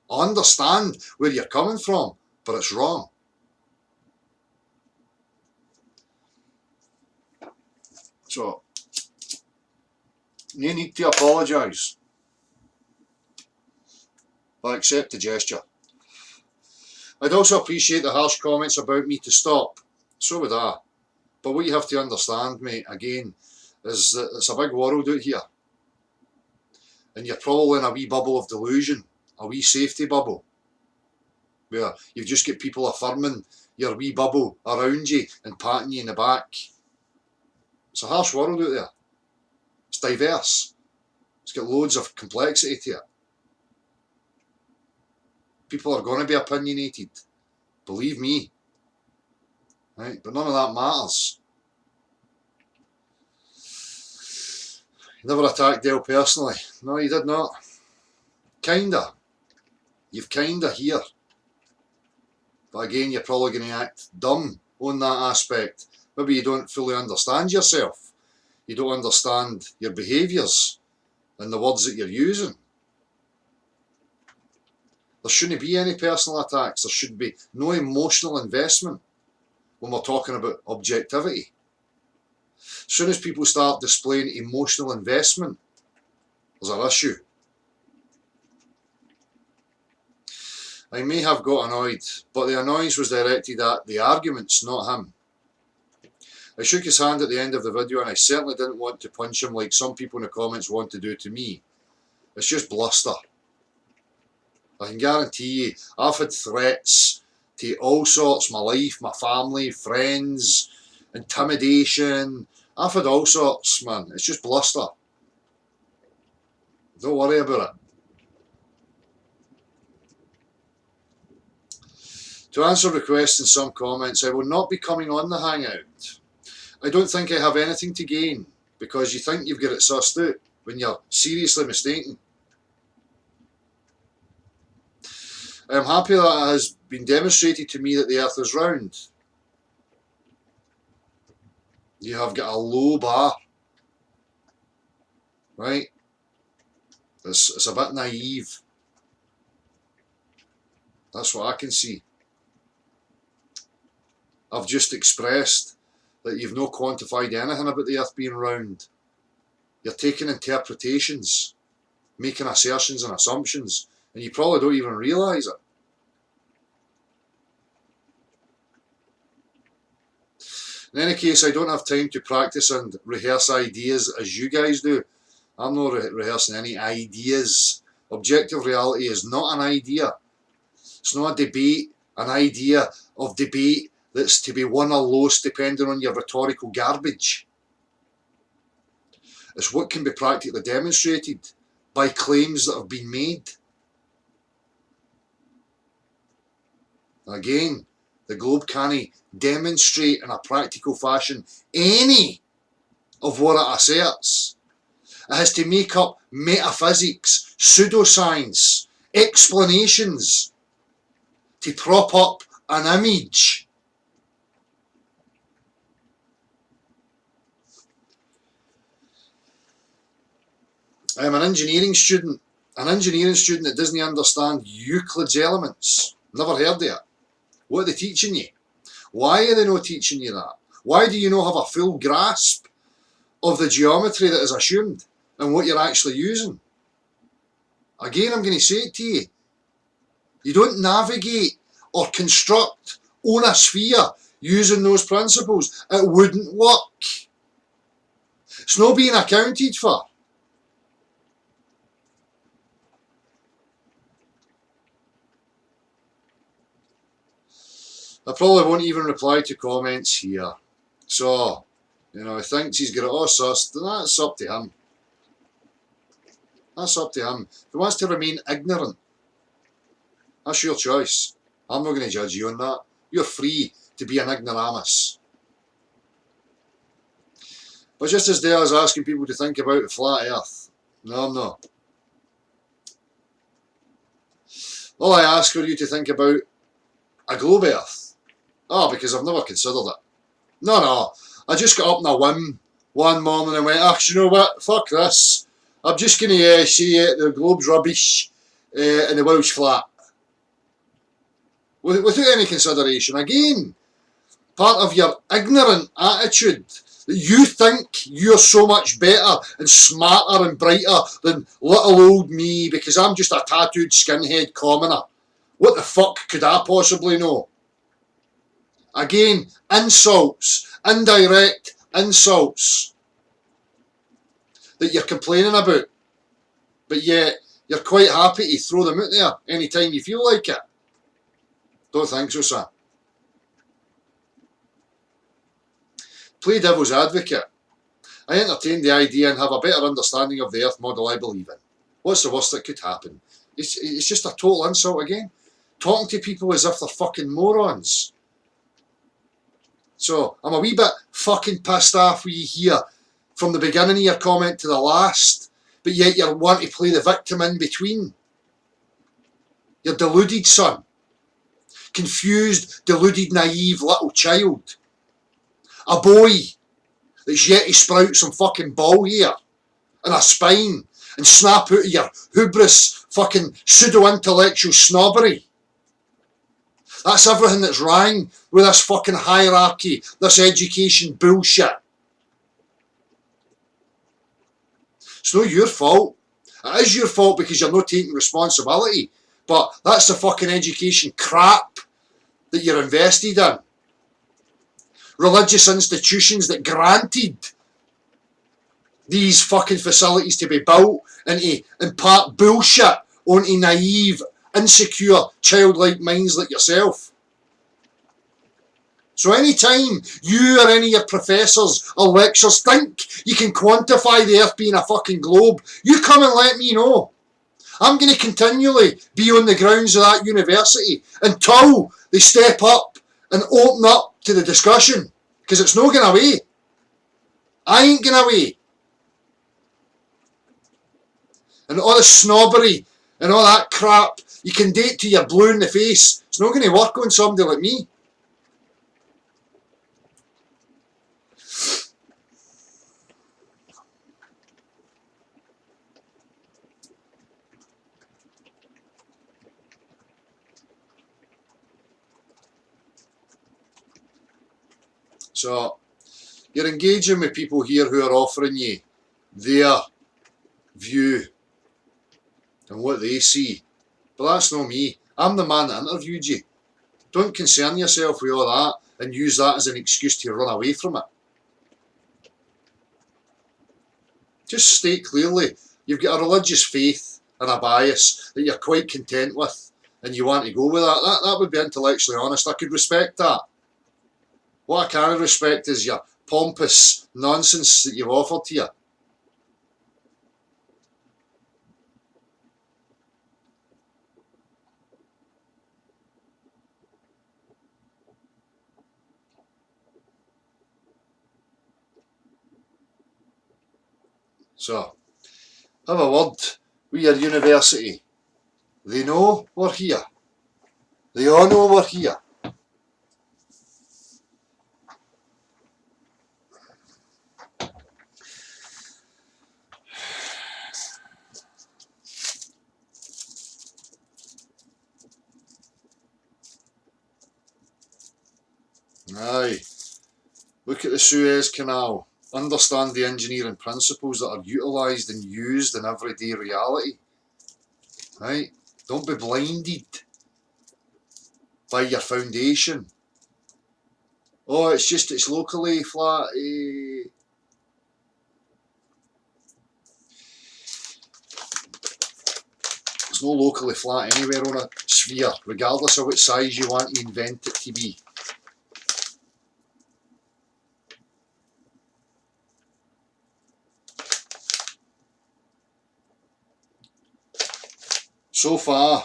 I understand where you're coming from, but it's wrong. So, no need to apologise. I accept the gesture. I'd also appreciate the harsh comments about me to stop. So would I. But what you have to understand, mate, again, is that it's a big world out here. And you're probably in a wee bubble of delusion, a wee safety bubble, where you've just got people affirming your wee bubble around you and patting you in the back. It's a harsh world out there. It's diverse. It's got loads of complexity to it. People are going to be opinionated. Believe me. Right? But none of that matters. You never attacked Dale personally. No, you did not. Kinda. You've kinda here. But again, you're probably going to act dumb on that aspect. Maybe you don't fully understand yourself. You don't understand your behaviours and the words that you're using. There shouldn't be any personal attacks. There should be no emotional investment when we're talking about objectivity. As soon as people start displaying emotional investment, there's an issue. I may have got annoyed, but the annoyance was directed at the arguments, not him. I shook his hand at the end of the video and I certainly didn't want to punch him like some people in the comments want to do to me. It's just bluster. I can guarantee you, I've had threats to all sorts, my life, my family, friends, intimidation. I've had all sorts, man. It's just bluster. Don't worry about it. To answer requests in some comments, I will not be coming on the Hangout. I don't think I have anything to gain, because you think you've got it sussed out when you're seriously mistaken. I am happy that it has been demonstrated to me that the Earth is round. You have got a low bar, right? It's a bit naive. That's what I can see. I've just expressed that you've not quantified anything about the Earth being round. You're taking interpretations, making assertions and assumptions, and you probably don't even realise it. In any case, I don't have time to practice and rehearse ideas as you guys do. I'm not rehearsing any ideas. Objective reality is not an idea. It's not a debate, an idea of debate that's to be won or lost depending on your rhetorical garbage. It's what can be practically demonstrated by claims that have been made. Again, the globe can't demonstrate in a practical fashion any of what it asserts. It has to make up metaphysics, pseudoscience, explanations to prop up an image. I'm an engineering student. An engineering student that doesn't understand Euclid's elements. Never heard of it. What are they teaching you? Why are they not teaching you that? Why do you not have a full grasp of the geometry that is assumed and what you're actually using? Again, I'm going to say it to you. You don't navigate or construct on a sphere using those principles. It wouldn't work. It's not being accounted for. I probably won't even reply to comments here. So, he thinks he's got it all sussed, then that's up to him. That's up to him. If he wants to remain ignorant, that's your choice. I'm not going to judge you on that. You're free to be an ignoramus. But just as Dale is asking people to think about a flat earth, no, I'm not. All I ask for you to think about a globe earth. Oh, because I've never considered it. No. I just got up on a whim one morning and went, you know what? Fuck this. I'm just going to say the globe's rubbish and the world's flat. Without any consideration. Again, part of your ignorant attitude that you think you're so much better and smarter and brighter than little old me because I'm just a tattooed skinhead commoner. What the fuck could I possibly know? Again, insults, indirect insults that you're complaining about, but yet you're quite happy to throw them out there anytime you feel like it. Don't think so, sir. Play devil's advocate. I entertain the idea and have a better understanding of the Earth model I believe in. What's the worst that could happen? It's just a total insult again. Talking to people as if they're fucking morons. So, I'm a wee bit fucking pissed off with you here from the beginning of your comment to the last, but yet you want to play the victim in between. You're deluded, son. Confused, deluded, naive little child. A boy that's yet to sprout some fucking ball hair and a spine and snap out of your hubris fucking pseudo-intellectual snobbery. That's everything that's wrong with this fucking hierarchy, this education bullshit. It's not your fault. It is your fault because you're not taking responsibility. But that's the fucking education crap that you're invested in. Religious institutions that granted these fucking facilities to be built and to impart bullshit onto naive, insecure, childlike minds like yourself. So anytime you or any of your professors or lecturers think you can quantify the Earth being a fucking globe, you come and let me know. I'm going to continually be on the grounds of that university until they step up and open up to the discussion, because it's not going away. I ain't going away. And all the snobbery and all that crap, you can date till you're blue in the face. It's not going to work on somebody like me. So, you're engaging with people here who are offering you their view and what they see. But that's not me. I'm the man that interviewed you. Don't concern yourself with all that and use that as an excuse to run away from it. Just state clearly you've got a religious faith and a bias that you're quite content with and you want to go with that. That would be intellectually honest. I could respect that. What I can't respect is your pompous nonsense that you've offered here. So, have a word with your university. They know we're here. They all know we're here. Aye. Look at the Suez Canal. Understand the engineering principles that are utilised and used in everyday reality. Right? Don't be blinded by your foundation. Oh, it's locally flat. It's not locally flat anywhere on a sphere, regardless of what size you want to invent it to be. So far,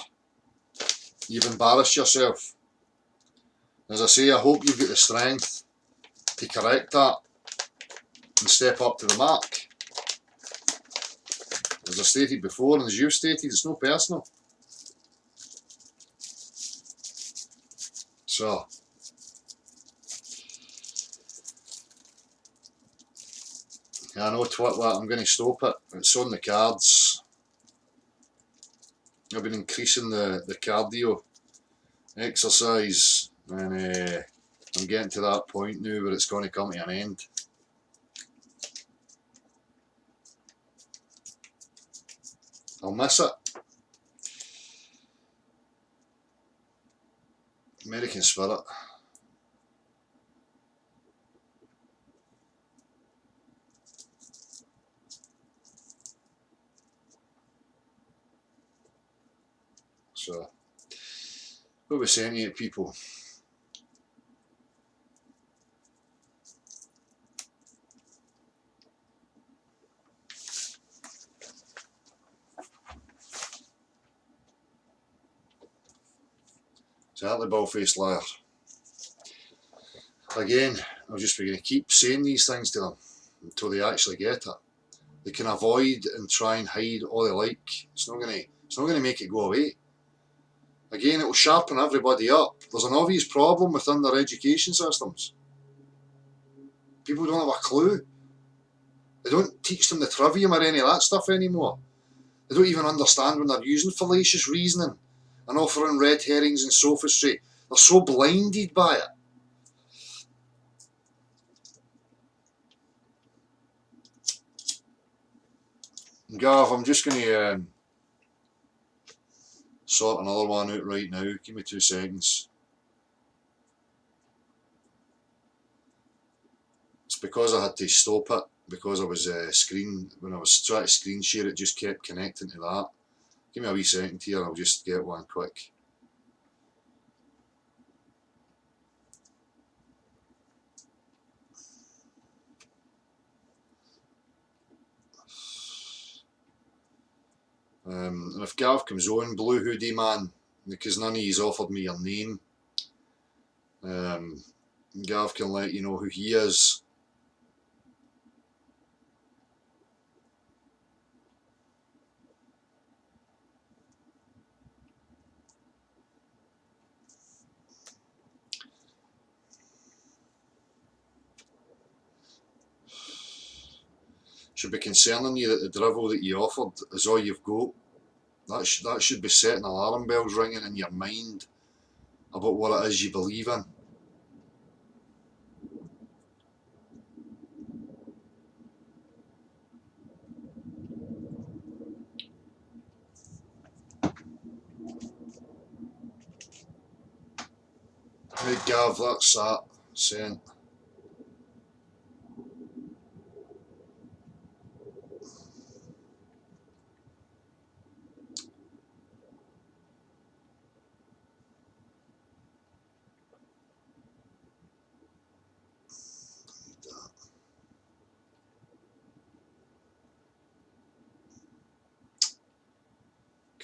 you've embarrassed yourself. As I say, I hope you've got the strength to correct that and step up to the mark. As I stated before, and as you've stated, it's no personal. So, I know what, I'm going to stop it. It's on the cards. I've been increasing the cardio exercise, and I'm getting to that point now where it's going to come to an end. I'll miss it. American spirit. So, what are we saying to people? Exactly, bald-faced liar. Again, I'll just be going to keep saying these things to them until they actually get it. They can avoid and try and hide all they like. It's not going to make it go away. Again, it will sharpen everybody up. There's an obvious problem within their education systems. People don't have a clue. They don't teach them the trivium or any of that stuff anymore. They don't even understand when they're using fallacious reasoning and offering red herrings and sophistry. They're so blinded by it. Gav, I'm just going to sort another one out right now. Give me 2 seconds. It's because I had to stop it because I was when I was trying to screen share, it just kept connecting to that. Give me a wee second here, I'll just get one quick. And if Gav comes on, Blue Hoodie man, because none of you's offered me your name, Gav can let you know who he is. Should be concerning you that the drivel that you offered is all you've got. That should be setting alarm bells ringing in your mind about what it is you believe in. Hey Gav, that's that. Sent.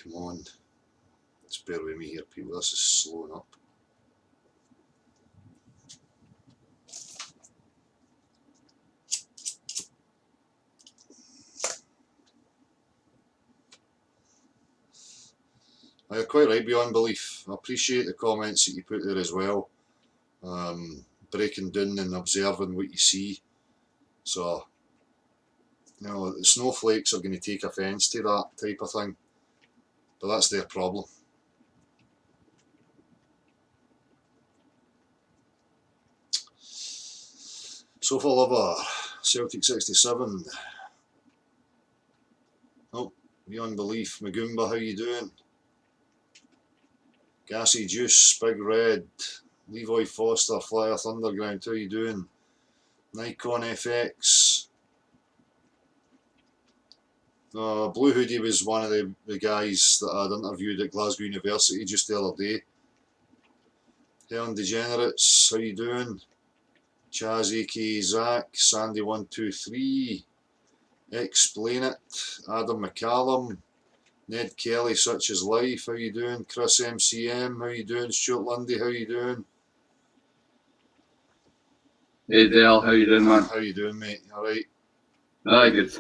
Come on. Just bear with me here, people. This is slowing up. You're quite right, beyond belief. I appreciate the comments that you put there as well. Breaking down and observing what you see. So, you know, the snowflakes are going to take offence to that type of thing. But that's their problem. Sofa Lover, Celtic 67. Oh, Beyond Belief, Magumba, how you doing? Gassy Juice, Big Red, Leroy Foster, Flyer Thunderground, how you doing? Nikon FX. Blue Hoody was one of the guys that I'd interviewed at Glasgow University just the other day. Helen Degenerates, how you doing? Chaz aka Zach, Sandy123, Explain It, Adam McCallum, Ned Kelly, Such Is Life, how you doing? Chris MCM, how you doing? Stuart Lundy, how you doing? Hey Dale, how you doing, man? How you doing, mate? Alright? Aye, good.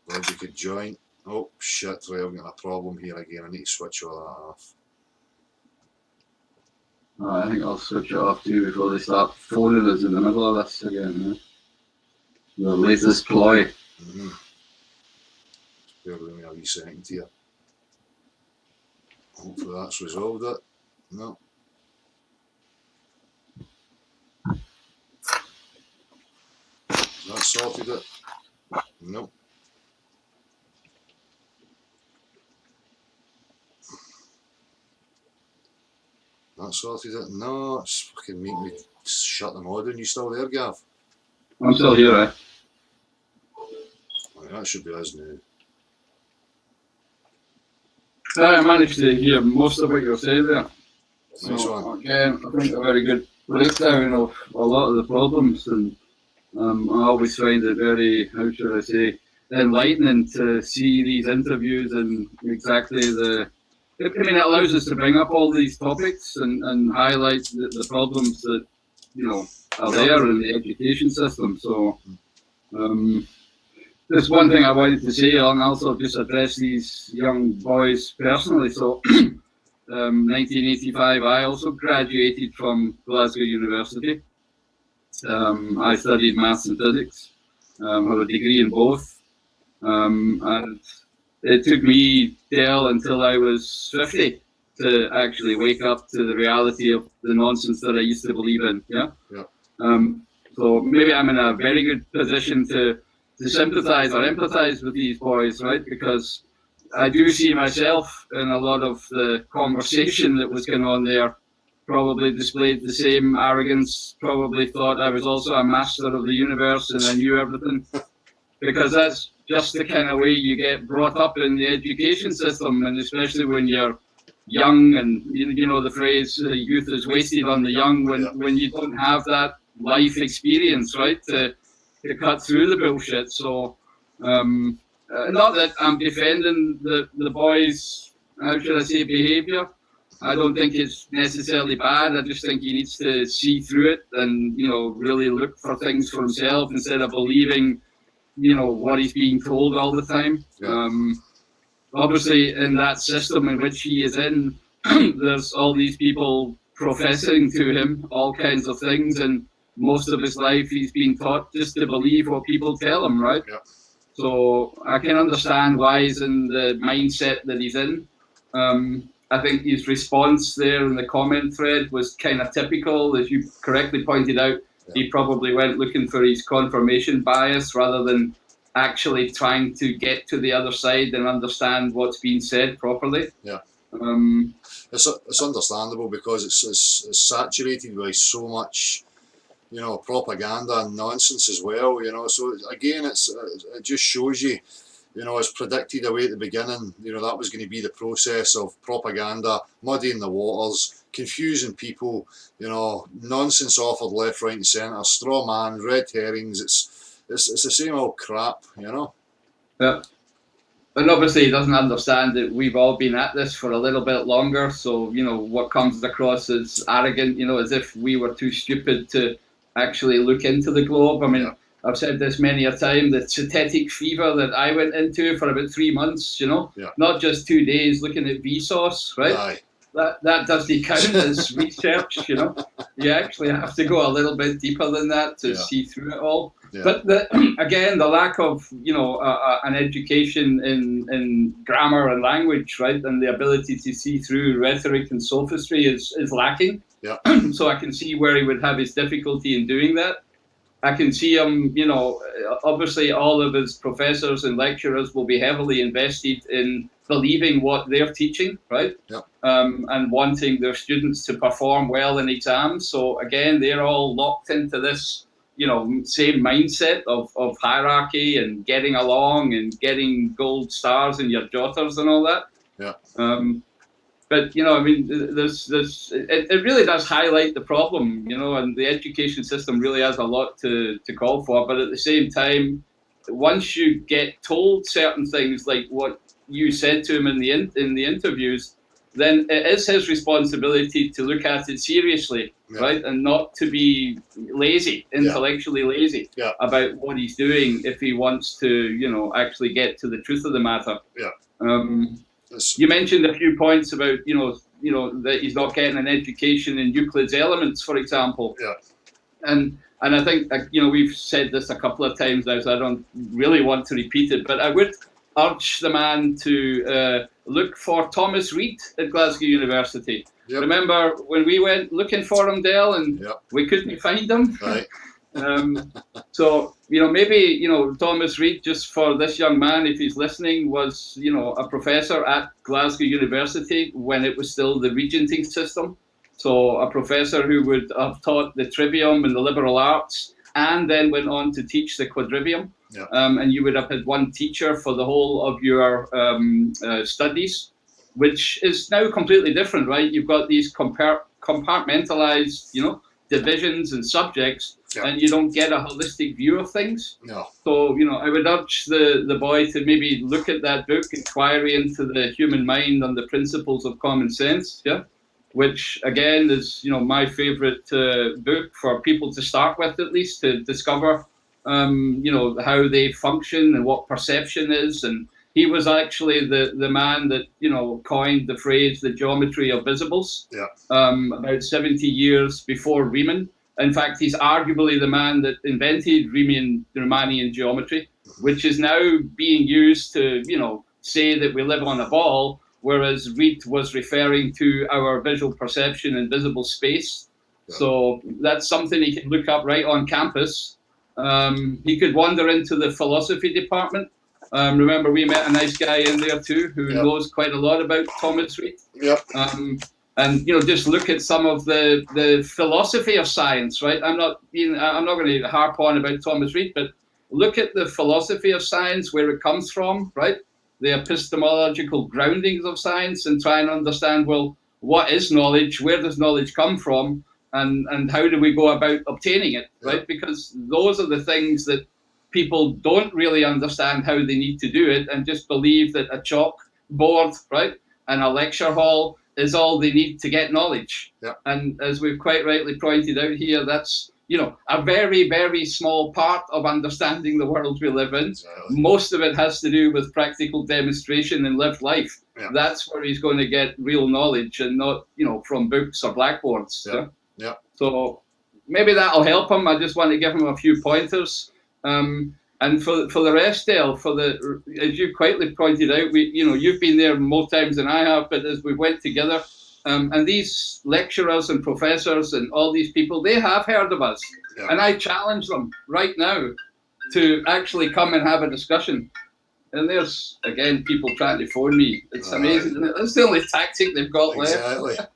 Glad you could join. Oh shit, right, I've got a problem here again. I need to switch all that off. I think I'll switch it off too before they start phoning us in the middle of this again. The latest ploy. Mm-hmm. Bear with me a wee second here. Hopefully that's resolved it. No. Has that sorted it? No. That sorted it? No, it's fucking making me shut them all down. You still there, Gav? I'm still here, eh? Right, that should be us now. I managed to hear most of what you're saying there. Nice So, one. again, I think a very good breakdown of a lot of the problems, and I always find it very, how should I say, enlightening to see these interviews and exactly I mean, it allows us to bring up all these topics and highlight the problems that, are there in the education system. So, there's one thing I wanted to say, and also just address these young boys personally. So, 1985, I also graduated from Glasgow University. I studied maths and physics, have a degree in both, and it took me, Dale, until I was 50 to actually wake up to the reality of the nonsense that I used to believe in. Yeah. So maybe I'm in a very good position to sympathise or empathise with these boys, right? Because I do see myself in a lot of the conversation that was going on there. Probably displayed the same arrogance. Probably thought I was also a master of the universe and I knew everything. Because that's just the kind of way you get brought up in the education system, and especially when you're young, and you know the phrase "youth is wasted on the young." When you don't have that life experience, right, to cut through the bullshit. So, not that I'm defending the boys', how should I say, behaviour. I don't think it's necessarily bad. I just think he needs to see through it and really look for things for himself instead of believing what he's being told all the time. Obviously, in that system in which he is in, there's all these people professing to him all kinds of things, and most of his life he's been taught just to believe what people tell him, right? So I can understand why he's in the mindset that he's in. I think his response there in the comment thread was kind of typical, as you correctly pointed out. He probably went looking for his confirmation bias rather than actually trying to get to the other side and understand what's being said properly. It's understandable because it's saturated by so much, propaganda and nonsense as well. So again, it just shows you, as predicted away at the beginning, that was going to be the process of propaganda, muddying the waters, confusing people, nonsense offered left, right and centre, straw man, red herrings. It's the same old crap, Yeah. And obviously he doesn't understand that we've all been at this for a little bit longer. So, what comes across as arrogant, as if we were too stupid to actually look into the globe. I mean, I've said this many a time, the synthetic fever that I went into for about 3 months, not just 2 days looking at Vsauce, right? Aye. That doesn't count as research, You actually have to go a little bit deeper than that to see through it all. But again, the lack of, an education in grammar and language, right, and the ability to see through rhetoric and sophistry is lacking. So I can see where he would have his difficulty in doing that. I can see him, obviously all of his professors and lecturers will be heavily invested in believing what they're teaching, right? Yep. And wanting their students to perform well in exams. So again, they're all locked into this, same mindset of hierarchy and getting along and getting gold stars in your jotters and all that. Yeah. But I mean, it really does highlight the problem, and the education system really has a lot to call for. But at the same time, once you get told certain things like what you said to him in the interviews, then it is his responsibility to look at it seriously, right, and not to be lazy, intellectually lazy about what he's doing if he wants to, actually get to the truth of the matter. You mentioned a few points about that he's not getting an education in Euclid's Elements, for example. Yeah. And I think we've said this a couple of times now, so I don't really want to repeat it. But I would urge the man to look for Thomas Reid at Glasgow University. Yep. Remember when we went looking for him, Dale, and we couldn't find him? Right. So maybe Thomas Reid, just for this young man, if he's listening, was a professor at Glasgow University when it was still the regenting system. So a professor who would have taught the trivium and the liberal arts, and then went on to teach the quadrivium. Yeah. And you would have had one teacher for the whole of your studies, which is now completely different, right? You've got these compartmentalized, divisions and subjects, and you don't get a holistic view of things. No. So, I would urge the boy to maybe look at that book, Inquiry into the Human Mind on the Principles of Common Sense, which, again, is, my favorite book for people to start with, at least, to discover, how they function and what perception is. And he was actually the man that, coined the phrase, the geometry of visibles, about 70 years before Riemann. In fact, he's arguably the man that invented Riemannian geometry, which is now being used to, say that we live on a ball, whereas Reid was referring to our visual perception in visible space. Yeah. So that's something he can look up right on campus. He could wander into the philosophy department. Remember, we met a nice guy in there too who knows quite a lot about Thomas Reid. Yep. And just look at some of the philosophy of science, right? I'm not going to harp on about Thomas Reid, but look at the philosophy of science, where it comes from, right? The epistemological groundings of science, and try and understand, well, what is knowledge? Where does knowledge come from? And how do we go about obtaining it, right? Because those are the things that people don't really understand how they need to do it, and just believe that a chalkboard, right, and a lecture hall is all they need to get knowledge. Yeah. And as we've quite rightly pointed out here, that's a very, very small part of understanding the world we live in. Exactly. Most of it has to do with practical demonstration and lived life. Yeah. That's where he's going to get real knowledge, and not from books or blackboards. Yeah. Yeah. So maybe that'll help him. I just want to give him a few pointers. And for the rest, Dale, as you quietly pointed out, you've been there more times than I have, but as we went together, and these lecturers and professors and all these people, they have heard of us. Yeah. And I challenge them right now to actually come and have a discussion. And there's, again, people trying to phone me. It's amazing, isn't it? That's the only tactic they've got left.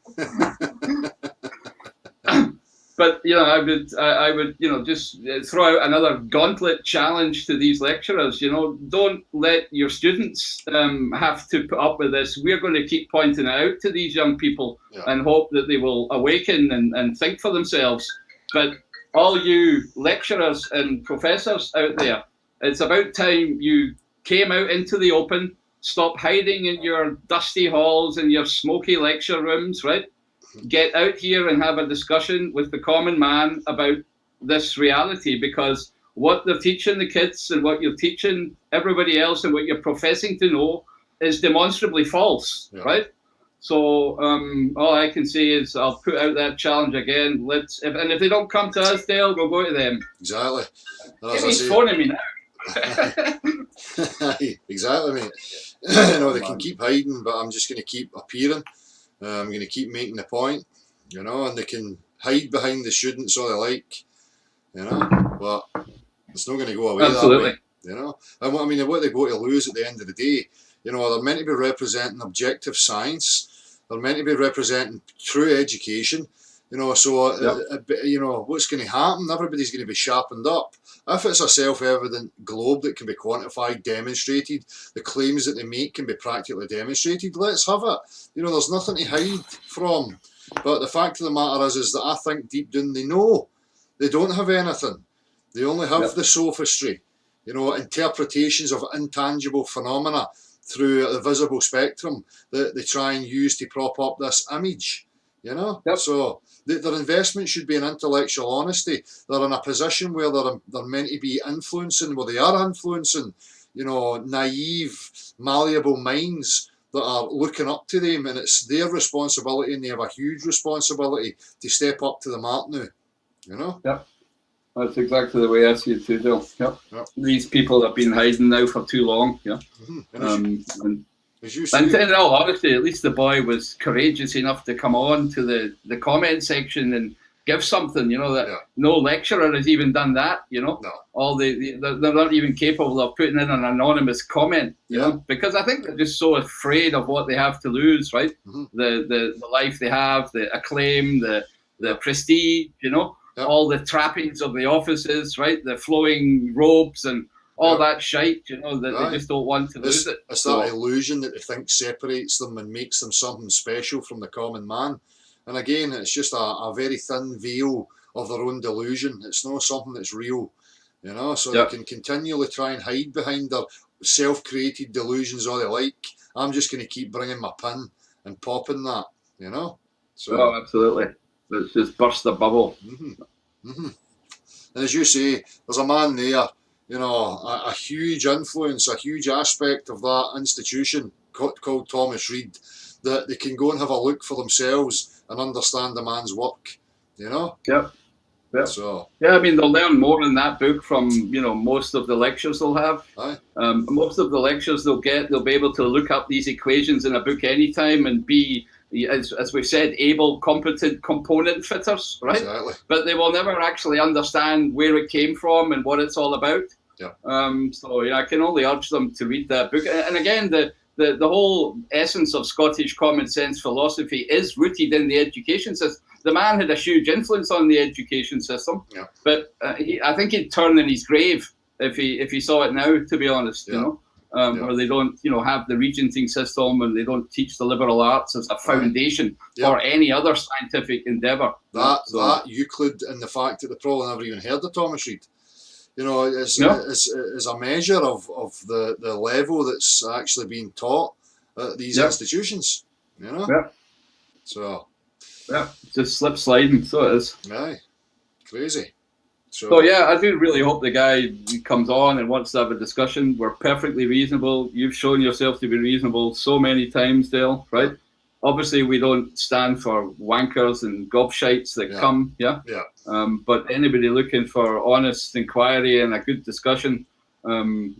But I would just throw out another gauntlet challenge to these lecturers. Don't let your students have to put up with this. We're going to keep pointing it out to these young people and hope that they will awaken and think for themselves. But all you lecturers and professors out there, it's about time you came out into the open. Stop hiding in your dusty halls and your smoky lecture rooms, right? Get out here and have a discussion with the common man about this reality, because what they're teaching the kids and what you're teaching everybody else and what you're professing to know is demonstrably false, right? So all I can say is I'll put out that challenge again. If they don't come to us, Dale, we'll go to them. Exactly. He's phoning me now. Exactly, mate. They can keep hiding, but I'm just going to keep appearing. I'm going to keep making the point, and they can hide behind the students all they like, but it's not going to go away Absolutely. that way, you know. And what they go to lose at the end of the day, you know, they're meant to be representing objective science. They're meant to be representing true education, you know. So, you know, what's going to happen? Everybody's going to be sharpened up. If it's a self-evident globe that can be quantified, demonstrated, the claims that they make can be practically demonstrated, let's have it. You know, there's nothing to hide from. But the fact of the matter is that I think deep down they know they don't have anything. They only have the sophistry, you know, interpretations of intangible phenomena through the visible spectrum that they try and use to prop up this image, you know. So their investment should be in intellectual honesty. They're in a position where they're meant to be influencing, where they are influencing, you know, naive, malleable minds that are looking up to them, and it's their responsibility, and they have a huge responsibility to step up to the mark now, you know. That's exactly the way I see it too, Bill. These people have been hiding now for too long. And in all honesty, at least the boy was courageous enough to come on to the comment section and give something. You know that no lecturer has even done that. You know, they're not even capable of putting in an anonymous comment. You know, because I think they're just so afraid of what they have to lose. Right, the life they have, the acclaim, the prestige. You know. All the trappings of the offices, right? The flowing robes and all that shite, you know, that they just don't want to lose it. It's that illusion that they think separates them and makes them something special from the common man. And again, it's just a very thin veil of their own delusion. It's not something that's real, you know. So they can continually try and hide behind their self-created delusions all they like. I'm just going to keep bringing my pin and popping that, you know. So absolutely. Let's just burst the bubble. And as you say, there's a man there, you know, a huge influence, a huge aspect of that institution called Thomas Reid, that they can go and have a look for themselves and understand the man's work, you know. So I mean, they'll learn more in that book from, you know, most of the lectures they'll have. Most of the lectures they'll be able to look up these equations in a book anytime and be, as we've said, able, competent component fitters, right? Exactly. But they will never actually understand where it came from and what it's all about. So I can only urge them to read that book. And again, the whole essence of Scottish common sense philosophy is rooted in the education system. The man had a huge influence on the education system, but I think he'd turn in his grave if he saw it now, to be honest, you know. Where they don't, you know, have the regenting system and they don't teach the liberal arts as a foundation for any other scientific endeavour. That Euclid and the fact that they probably never even heard of Thomas Reid, you know, is a measure of the level that's actually being taught at these institutions, you know. So just slip sliding, so it is. Crazy. So I do really hope the guy comes on and wants to have a discussion. We're perfectly reasonable. You've shown yourself to be reasonable so many times, Dale, right? Obviously, we don't stand for wankers and gobshites that come, but anybody looking for honest inquiry and a good discussion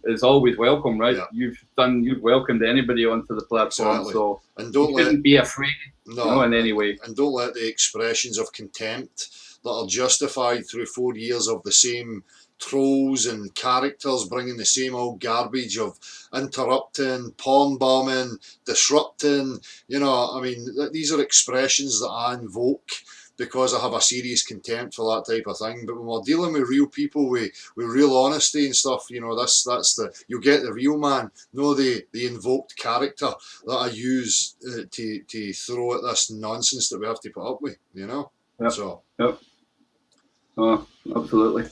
is always welcome, right? You've welcomed anybody onto the platform, so and you shouldn't be afraid, in any way. And don't let the expressions of contempt that are justified through 4 years of the same trolls and characters bringing the same old garbage of interrupting, porn bombing, disrupting, you know, I mean, these are expressions that I invoke because I have a serious contempt for that type of thing. But when we're dealing with real people with real honesty and stuff, you know, that's you get the real man, no the invoked character that I use to throw at this nonsense that we have to put up with, you know. Oh, absolutely.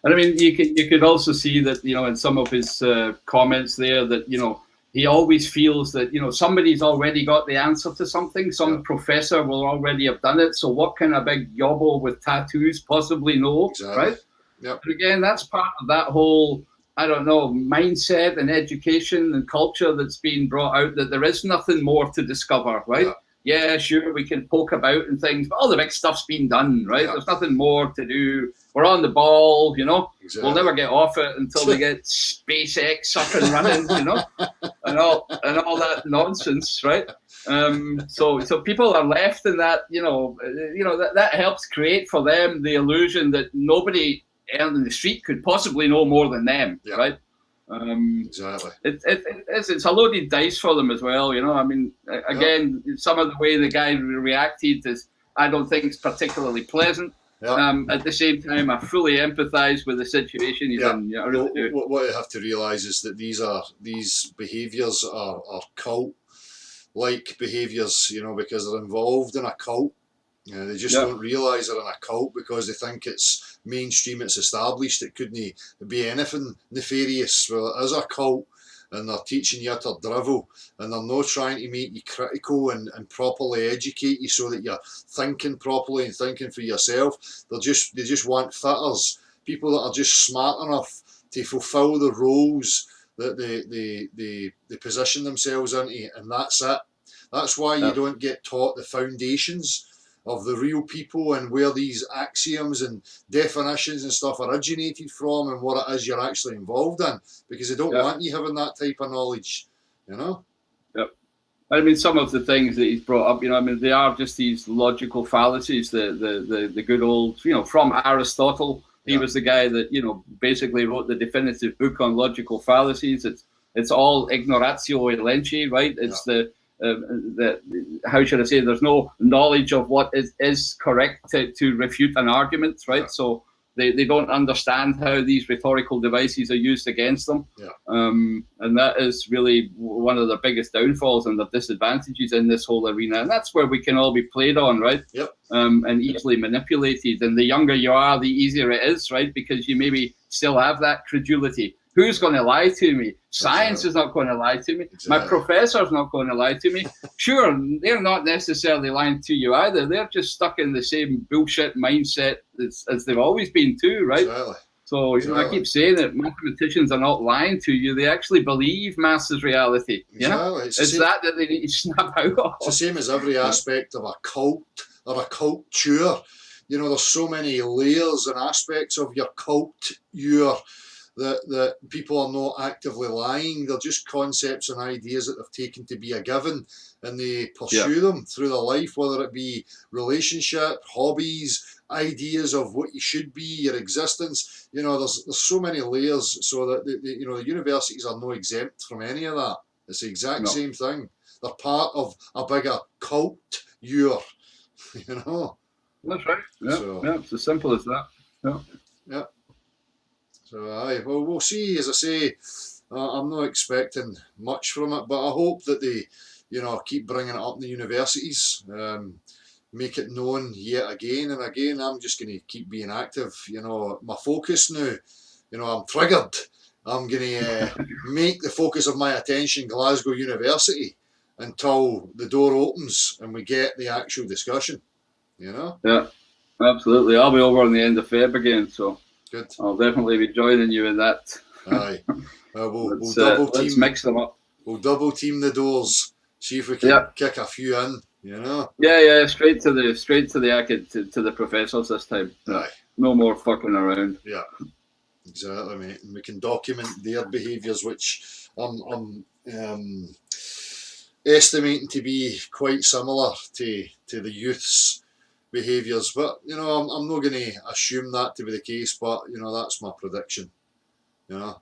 And I mean, you could also see that, you know, in some of his comments there that, you know, he always feels that, you know, somebody's already got the answer to something. Some professor will already have done it. So what can a big yobbo with tattoos possibly know, right? But again, that's part of that whole, I don't know, mindset and education and culture that's being brought out, that there is nothing more to discover, right? Yeah, sure, we can poke about and things, but all the big stuff's been done, right? There's nothing more to do. We're on the ball, you know. We'll never get off it until we get SpaceX up and running, you know, and all that nonsense, right? So people are left in that, you know that helps create for them the illusion that nobody out in the street could possibly know more than them, Yeah. right? Exactly. It's a loaded dice for them as well, you know. I mean, again, some of the way the guy reacted is, I don't think, it's particularly pleasant. Yeah. At the same time, I fully empathise with the situation he's in. Yeah, I really do. What you have to realise is that these behaviours are cult-like behaviours, you know, because they're involved in a cult. They just don't realise they're in a cult because they think it's mainstream, it's established, it couldn't be anything nefarious. Well, it is a cult, and they're teaching you utter drivel, and they're not trying to make you critical and properly educate you so that you're thinking properly and thinking for yourself. They just want fitters, people that are just smart enough to fulfil the roles that they position themselves into, and that's it. That's why you don't get taught the foundations of the real people and where these axioms and definitions and stuff originated from and what it is you're actually involved in, because they don't want you having that type of knowledge, you know? Yep. I mean, some of the things that he's brought up, you know, I mean, they are just these logical fallacies, the good old, you know, from Aristotle. He was the guy that, you know, basically wrote the definitive book on logical fallacies. It's all ignoratio elenchi, right? It's the how should I say? There's no knowledge of what is correct to refute an argument, right? So they don't understand how these rhetorical devices are used against them. And that is really one of the biggest downfalls and the disadvantages in this whole arena. And that's where we can all be played on, right? And easily manipulated. And the younger you are, the easier it is, right? Because you maybe still have that credulity. Who's going to lie to me? Science is not going to lie to me. My professor's not going to lie to me. Sure, they're not necessarily lying to you either. They're just stuck in the same bullshit mindset as they've always been too, right? So you know, I keep saying that mathematicians are not lying to you. They actually believe maths is reality. You know? It's that they need to snap out of. It's the same as every aspect of a cult or a culture. You know, there's so many layers and aspects of your culture that people are not actively lying. They're just concepts and ideas that they've taken to be a given, and they pursue them through their life, whether it be relationship, hobbies, ideas of what you should be, your existence. You know, there's so many layers, so that you know, the universities are no exempt from any of that. It's the exact same thing. They're part of a bigger cult. You know. That's right. It's as simple as that. Yeah. So, well, we'll see. As I say, I'm not expecting much from it, but I hope that they, you know, keep bringing it up in the universities, make it known yet again and again. I'm just going to keep being active. You know, my focus now, you know, I'm triggered. I'm going to make the focus of my attention Glasgow University until the door opens and we get the actual discussion, you know? Yeah, absolutely. I'll be over on the end of Feb again, so... Good. I'll definitely be joining you in that. Aye. We'll double team. Let's mix them up. We'll double team the doors. See if we can kick a few in. You know. Yeah. Straight to the professors this time. Aye. No more fucking around. Yeah. Exactly, mate. And we can document their behaviours, which I'm estimating to be quite similar to the youth's behaviours, but you know, I'm not going to assume that to be the case, but you know, that's my prediction. You know,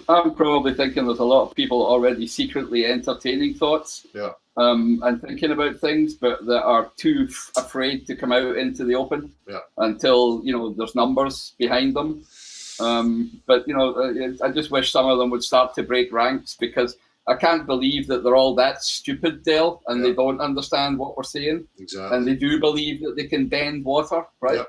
I'm probably thinking there's a lot of people already secretly entertaining thoughts, and thinking about things, but that are too afraid to come out into the open, until you know there's numbers behind them. But you know, I just wish some of them would start to break ranks, because I can't believe that they're all that stupid, Dale, and they don't understand what we're saying. Exactly. And they do believe that they can bend water, right?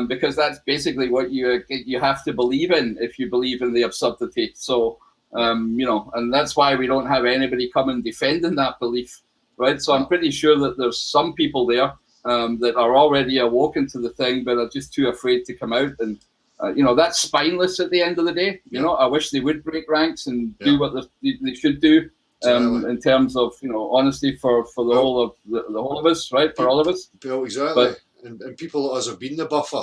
Because that's basically what you have to believe in if you believe in the absurdity. So, you know, and that's why we don't have anybody come and defending that belief, right? So I'm pretty sure that there's some people there that are already awoken to the thing, but are just too afraid to come out. And you know, that's spineless at the end of the day. You know, I wish they would break ranks and do what they should do, in terms of, you know, honesty for the whole of the whole of us, right? For all of us. Well, exactly. And people like us have been the buffer.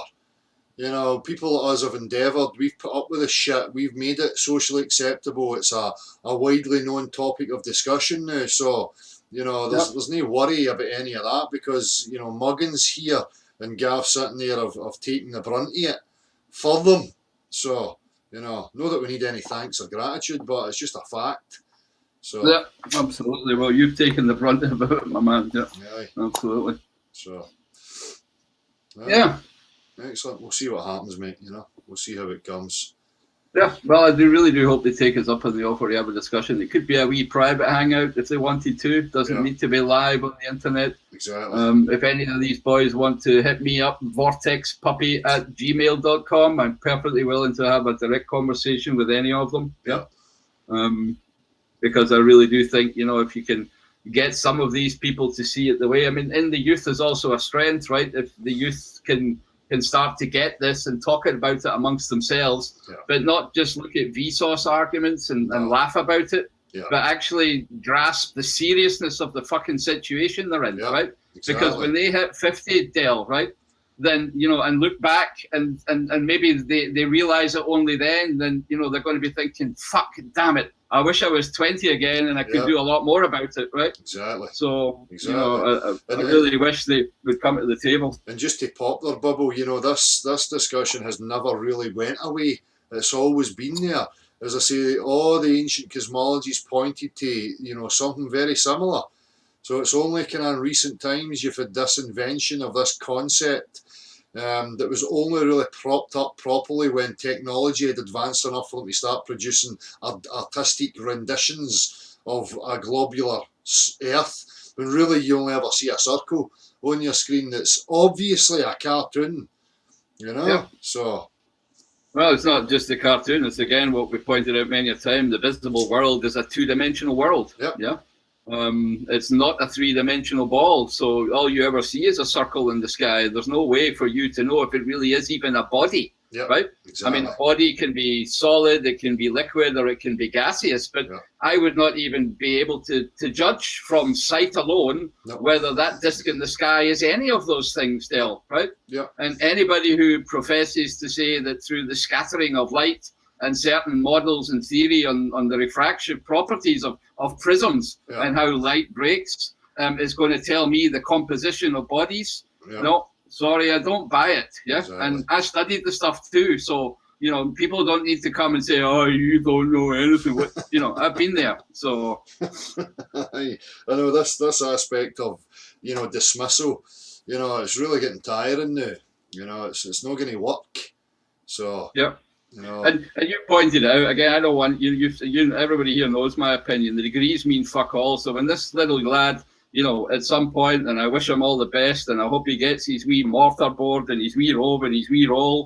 You know, people like us have endeavoured. We've put up with this shit. We've made it socially acceptable. It's a widely known topic of discussion now. So, you know, there's no worry about any of that, because, you know, Muggins here and Gav sitting there have taken the brunt of it for them. So, not that we need any thanks or gratitude, but it's just a fact. So yeah, absolutely. Well, you've taken the brunt of it, my man. Yeah, absolutely. So yeah. Excellent. We'll see what happens, mate. We'll see how it comes. Yeah, well, I really do hope they take us up on the offer to have a discussion. It could be a wee private hangout if they wanted to. Doesn't need to be live on the internet. Exactly. If any of these boys want to hit me up, vortexpuppy@gmail.com, I'm perfectly willing to have a direct conversation with any of them. Yeah. Because I really do think, if you can get some of these people to see it the way, I mean, in the youth is also a strength, right? If the youth can start to get this and talk about it amongst themselves, but not just look at Vsauce arguments and laugh about it, but actually grasp the seriousness of the fucking situation they're in, right? Exactly. Because when they hit 50, Dale, right, then, and look back and maybe they realize it only then they're going to be thinking, fuck, damn it, I wish I was 20 again and I could do a lot more about it, right? Exactly. So, I really wish they would come to the table. And just to pop their bubble, this discussion has never really went away. It's always been there. As I say, all the ancient cosmologies pointed to, something very similar. So it's only kind of in recent times you've had this invention of this concept that was only really propped up properly when technology had advanced enough for them to start producing artistic renditions of a globular Earth, when really you only ever see a circle on your screen that's obviously a cartoon, So... Well, it's not just a cartoon. It's, again, what we pointed out many a time. The visible world is a two-dimensional world. Yeah. It's not a three-dimensional ball, so all you ever see is a circle in the sky. There's no way for you to know if it really is even a body, right? Exactly. I mean, a body can be solid, it can be liquid, or it can be gaseous, but I would not even be able to judge from sight alone whether that disc in the sky is any of those things, Dale, right? And anybody who professes to say that through the scattering of light and certain models and theory on the refraction properties of prisms and how light breaks is going to tell me the composition of bodies. No, sorry, I don't buy it. Exactly. And I studied the stuff too. So, people don't need to come and say, oh, you don't know anything. I've been there. So I know this aspect of, dismissal, it's really getting tiring now. It's not going to work. So, And you pointed out again. I don't want you. Everybody here knows my opinion. The degrees mean fuck all. So when this little lad, at some point, and I wish him all the best, and I hope he gets his wee mortar board and his wee robe and his wee roll,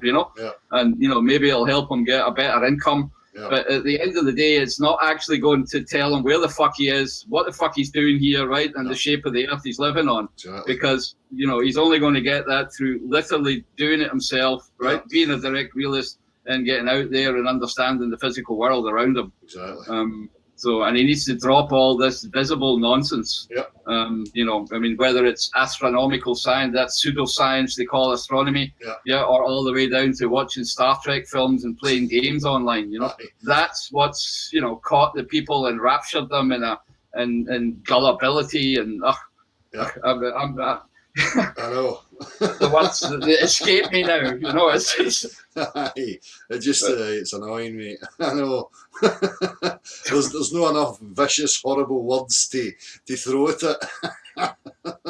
and maybe it'll help him get a better income. But at the end of the day, it's not actually going to tell him where the fuck he is, what the fuck he's doing here, right, and the shape of the earth he's living on. Because he's only going to get that through literally doing it himself, right, being a direct realist and getting out there and understanding the physical world around him. Exactly. And he needs to drop all this visible nonsense. I mean, whether it's astronomical science, that's pseudoscience they call astronomy, or all the way down to watching Star Trek films and playing games online. That's what's caught the people and raptured them in gullibility and I know. The words that escape me now, it's annoying, mate. I know. there's not enough vicious, horrible words to throw at it.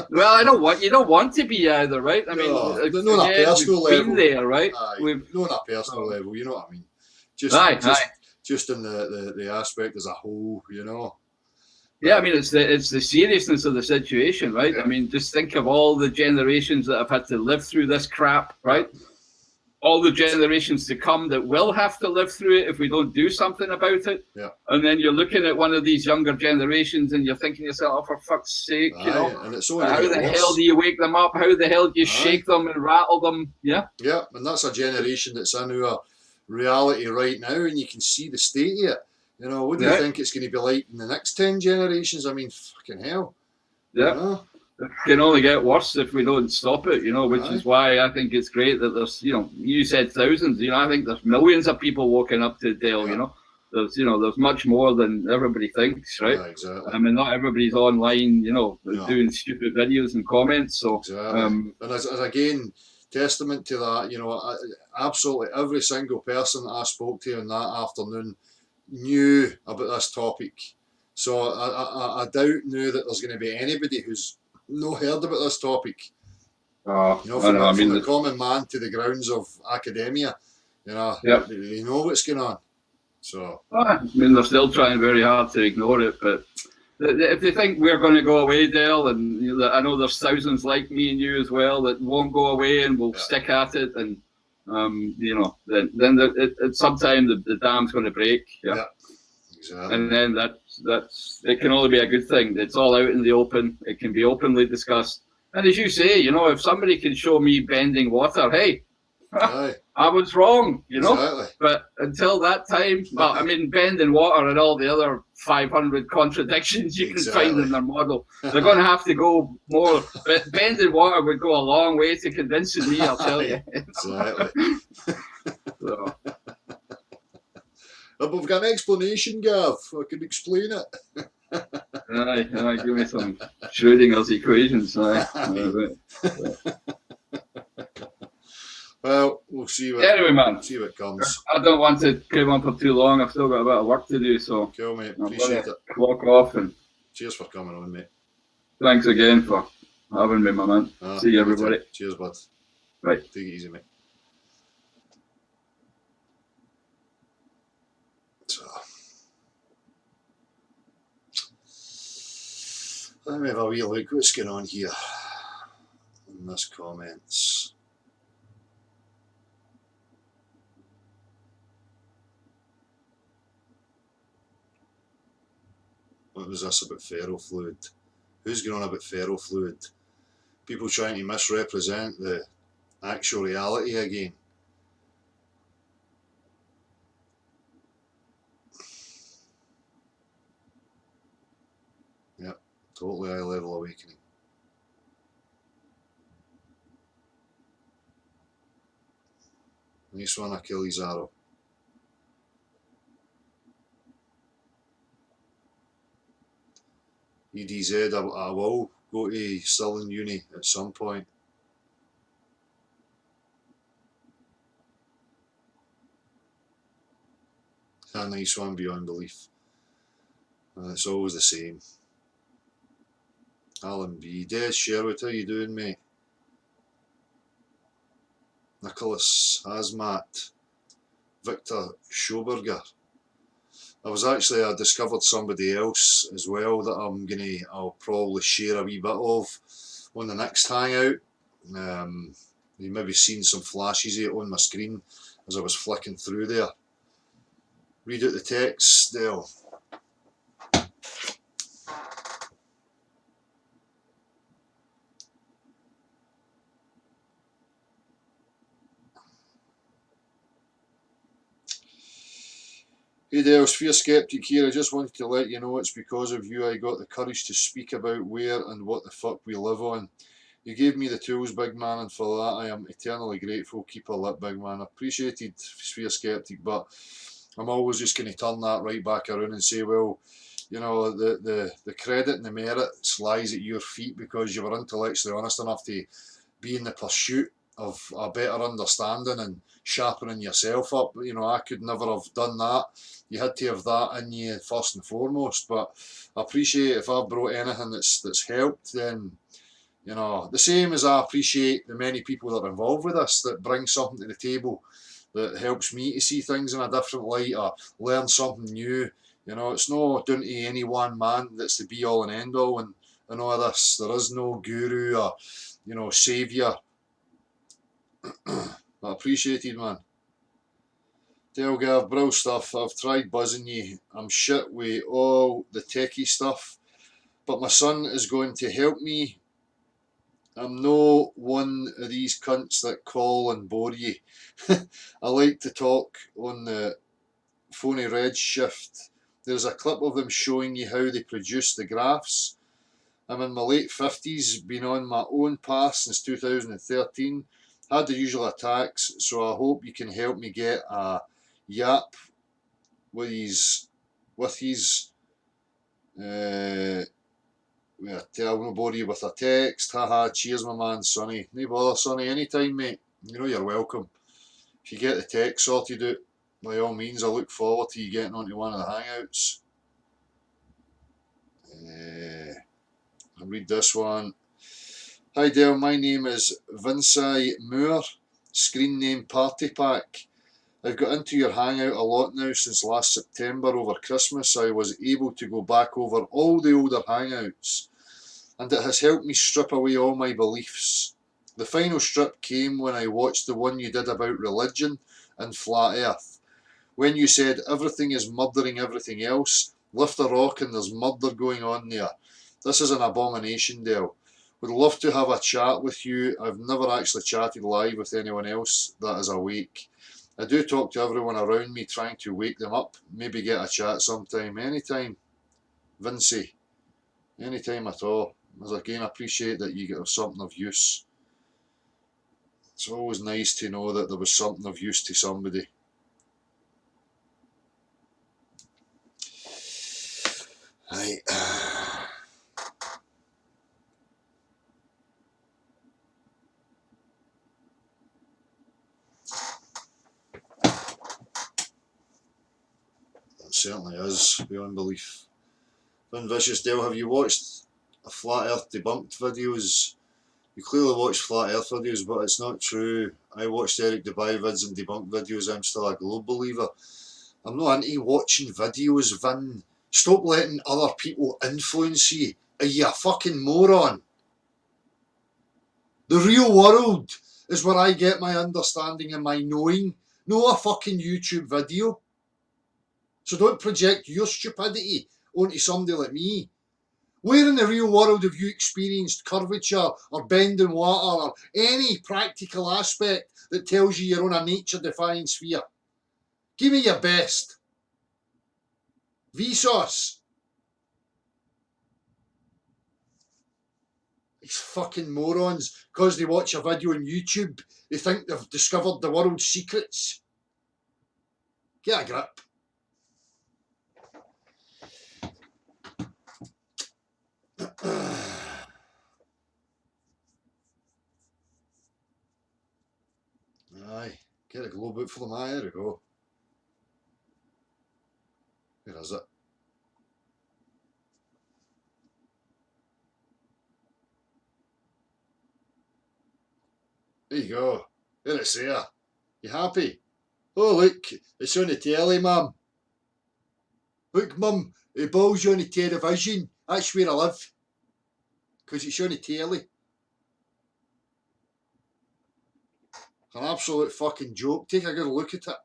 Well, you don't want to be either, right? I mean, not on a personal level. Been there, right? Not on a personal level, you know what I mean? Just in the aspect as a whole, Yeah, I mean, it's the seriousness of the situation, right? I mean, just think of all the generations that have had to live through this crap, right? All the generations to come that will have to live through it if we don't do something about it. And then you're looking at one of these younger generations and you're thinking to yourself, oh, for fuck's sake, and it's how the hell do you wake them up? How the hell do you shake them and rattle them? Yeah, and that's a generation that's in our reality right now, and you can see the state of it. What do you think it's going to be like in the next 10 generations? I mean, fucking hell. It can only get worse if we don't stop it, which is why I think it's great that there's, you said thousands, I think there's millions of people walking up to Dale, there's much more than everybody thinks, right? Yeah, exactly. I mean, not everybody's online, doing stupid videos and comments. So, and as again, testament to that. You know, absolutely every single person that I spoke to in that afternoon knew about this topic. So I doubt now that there's going to be anybody who's no heard about this topic. Oh, You know, I know. I from mean, the common man to the grounds of academia, you know, Yep. they know what's going on. So I mean, they're still trying very hard to ignore it, but if they think we're going to go away, Dale, and you know, I know there's thousands like me and you as well that won't go away and will stick at it, and you know, then at some time the dam's going to break. Yeah. Exactly. And then that's it can only be a good thing. It's all out in the open. It can be openly discussed. And as you say, you know, if somebody can show me bending water, hey, I was wrong, you know. Exactly. But until that time, well, I mean, bending water and all the other 500 contradictions you can find in their model, they're going to have to go more. But bending water would go a long way to convincing me, I'll tell you. Exactly. So. But we've got an explanation, Gav. I can explain it. Aye, give me some Schrodinger's equations. Well, we'll see what. Anyway, man. See what comes. I don't want to keep on for too long. I've still got a bit of work to do, so. Cool, mate. Appreciate it. Clock off and. Cheers for coming on, mate. Thanks again for having me, my man. See you, everybody. Cheers, bud. Right. Take it easy, mate. Let me have a wee look what's going on here in this comments. What was this about ferrofluid? Who's going on about ferrofluid? People trying to misrepresent the actual reality again. Yep, totally high level awakening. Nice one, Achilles arrow. EDZ, I will go to Stirling Uni at some point. A nice one, beyond belief. It's always the same. Alan B. Des Sherwood, how you doing, mate? Nicholas Hazmat. Victor Schoberger. I discovered somebody else as well that I'll probably share a wee bit of on the next hangout. You maybe seen some flashes of it on my screen as I was flicking through there. Read out the text, Dale. Hey Dale, Sphere Skeptic here. I just wanted to let you know it's because of you I got the courage to speak about where and what the fuck we live on. You gave me the tools, big man, and for that I am eternally grateful. Keep a lip, big man. Appreciated, Sphere Skeptic, but I'm always just going to turn that right back around and say, well, you know, the credit and the merit lies at your feet because you were intellectually honest enough to be in the pursuit of a better understanding and sharpening yourself up. You know, I could never have done that. You had to have that in you first and foremost. But I appreciate if I've brought anything that's helped, then, you know, the same as I appreciate the many people that are involved with this that bring something to the table that helps me to see things in a different light or learn something new. You know, it's not down to any one man that's the be all and end all and all this. There is no guru or, you know, saviour. But appreciated, man. Dale Gav, bro stuff. I've tried buzzing you. I'm shit with all the techie stuff, but my son is going to help me. I'm no one of these cunts that call and bore you. I like to talk on the phony redshift. There's a clip of them showing you how they produce the graphs. I'm in my late 50s, been on my own path since 2013. Had the usual attacks, so I hope you can help me get a yap with his I'll bore you with a text. Haha, cheers my man, Sonny. No bother, Sonny, anytime, mate. You know you're welcome. If you get the tech sorted out, by all means, I look forward to you getting onto one of the hangouts. I'll read this one. Hi Dale, my name is Vincey Moore, screen name Party Pack. I've got into your hangout a lot now since last September over Christmas. I was able to go back over all the older hangouts, and it has helped me strip away all my beliefs. The final strip came when I watched the one you did about religion and flat earth. When you said everything is murdering everything else, lift a rock and there's murder going on there. This is an abomination, Dale. Would love to have a chat with you. I've never actually chatted live with anyone else that is awake. I do talk to everyone around me, trying to wake them up. Maybe get a chat sometime. Anytime, Vincey. Anytime at all. As again, I appreciate that you get something of use. It's always nice to know that there was something of use to somebody. Right. It certainly is beyond belief. Vin Vicious Dale, have you watched a Flat Earth debunked videos? You clearly watch Flat Earth videos, but it's not true. I watched Eric Dubai vids and debunked videos. I'm still a globe believer. I'm not into watching videos, Vin. Stop letting other people influence you. Are you a fucking moron? The real world is where I get my understanding and my knowing, not a fucking YouTube video. So don't project your stupidity onto somebody like me. Where in the real world have you experienced curvature or bending water or any practical aspect that tells you you're on a nature-defying sphere? Give me your best. Vsauce. These fucking morons, because they watch a video on YouTube, they think they've discovered the world's secrets. Get a grip. Aye, get a globe out for them. Aye, there we go. Where is it? There you go. There it's there. You happy? Oh, look, it's on the telly, Mum. Look, Mum, the ball's on the television. That's where I live. Because it's on the telly. It's an absolute fucking joke. Take a good look at it.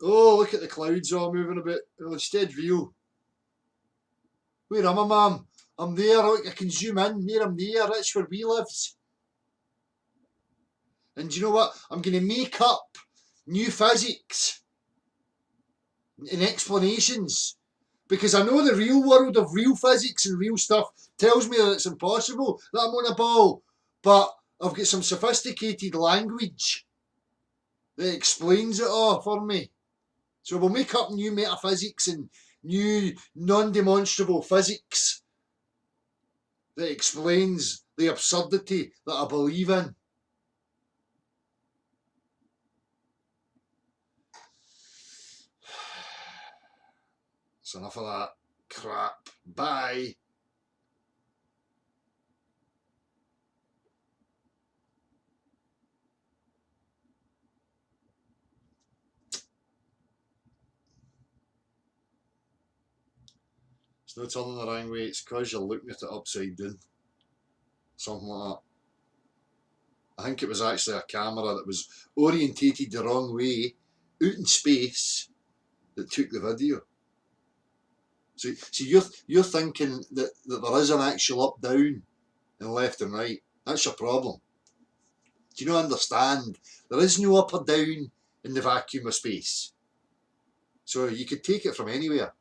Oh, look at the clouds all moving a bit. Well, it's dead real. Where am I, Mum? I'm there. Look, I can zoom in. There, I'm there. That's where we lives. And do you know what? I'm going to make up new physics and explanations. Because I know the real world of real physics and real stuff tells me that it's impossible that I'm on a ball. But I've got some sophisticated language that explains it all for me. So we'll make up new metaphysics and new non-demonstrable physics that explains the absurdity that I believe in. It's enough of that crap. Bye. It's not turning the wrong way, it's because you're looking at it upside down. Something like that. I think it was actually a camera that was orientated the wrong way out in space that took the video. So you're thinking that there is an actual up, down and left and right. That's your problem. Do you not understand? There is no up or down in the vacuum of space. So you could take it from anywhere.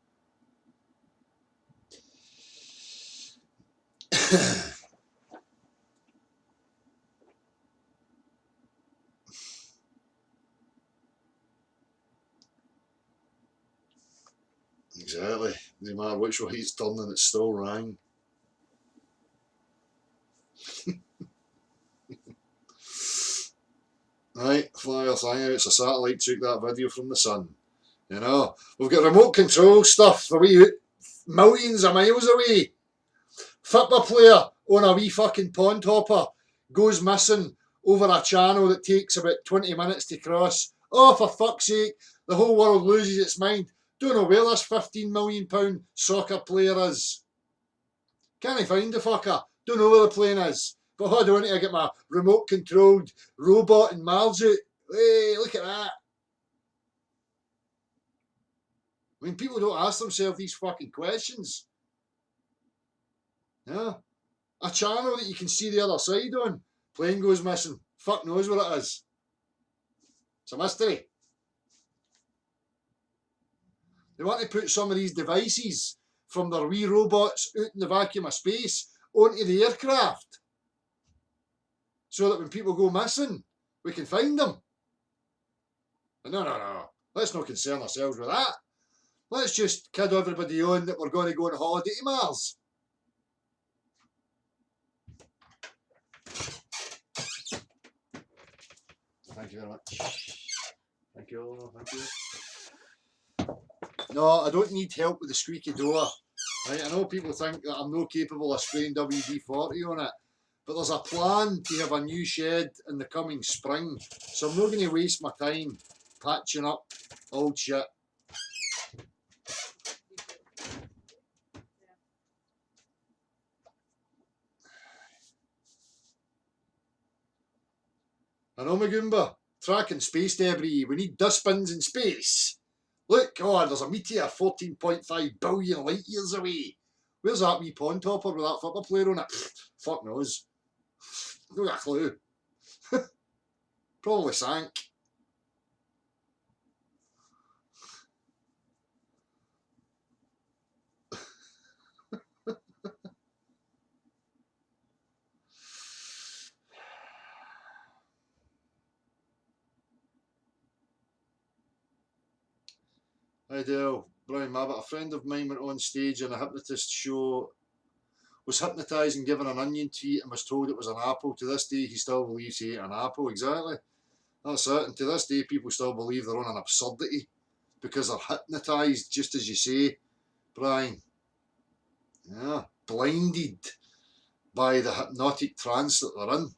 Exactly. No matter which way it's turning, it's still wrong. Right, fly our thing out. It's a satellite took that video from the sun. You know, we've got remote control stuff the wee millions of miles away. Football player on a wee fucking pond hopper goes missing over a channel that takes about 20 minutes to cross. Oh, for fuck's sake, the whole world loses its mind. Don't know where this £15 million soccer player is. Can't find the fucker. Don't know where the plane is. But hold on, I get my remote controlled robot and Mars out. Hey, look at that. I mean, people don't ask themselves these fucking questions. Yeah. A channel that you can see the other side on. Plane goes missing. Fuck knows where it is. It's a mystery. They want to put some of these devices from their wee robots out in the vacuum of space onto the aircraft so that when people go missing, we can find them. But no. Let's not concern ourselves with that. Let's just kid everybody on that we're going to go on holiday to Mars. Thank you very much. Thank you. No, I don't need help with the squeaky door. Right, I know people think that I'm not capable of spraying WD-40 on it, but there's a plan to have a new shed in the coming spring, so I'm not going to waste my time patching up old shit. I know, Magumba, tracking space debris. We need dustbins in space. Look, oh, there's a meteor 14.5 billion light years away. Where's that wee pond topper with that football player on it? Fuck knows. No got a clue. Probably sank. I do. Brian Mabbott, a friend of mine went on stage in a hypnotist show, was hypnotised and given an onion to eat and was told it was an apple. To this day, he still believes he ate an apple. Exactly. That's it. And to this day, people still believe they're on an absurdity because they're hypnotised, just as you say, Brian. Yeah. Blinded by the hypnotic trance that they're in.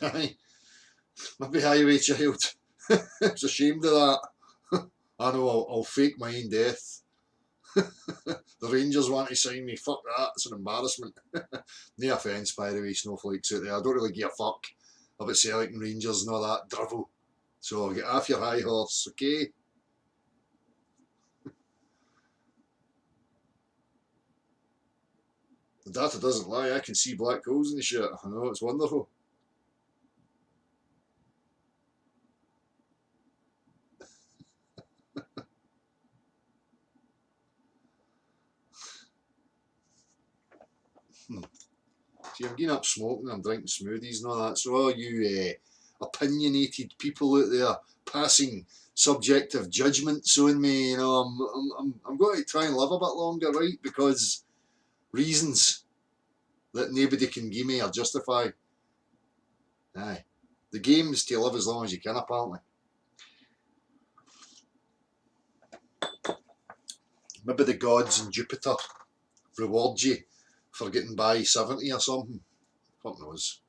Aye. Maybe highway child. It's ashamed of that. I know, I'll fake my own death. The Rangers want to sign me. Fuck that. It's an embarrassment. No offence, by the way, snowflakes out there. I don't really give a fuck about Celtic and Rangers and all that drivel. So get off your high horse, okay? The data doesn't lie. I can see black holes in the shit. I know, it's wonderful. See, I'm getting up smoking, I'm drinking smoothies and all that. So all you opinionated people out there passing subjective judgments on me, you know, I'm going to try and live a bit longer, right? Because reasons that nobody can give me or justify. Aye. The game is to live as long as you can, apparently. Maybe the gods in Jupiter reward you for getting by 70 or something. Fuck knows.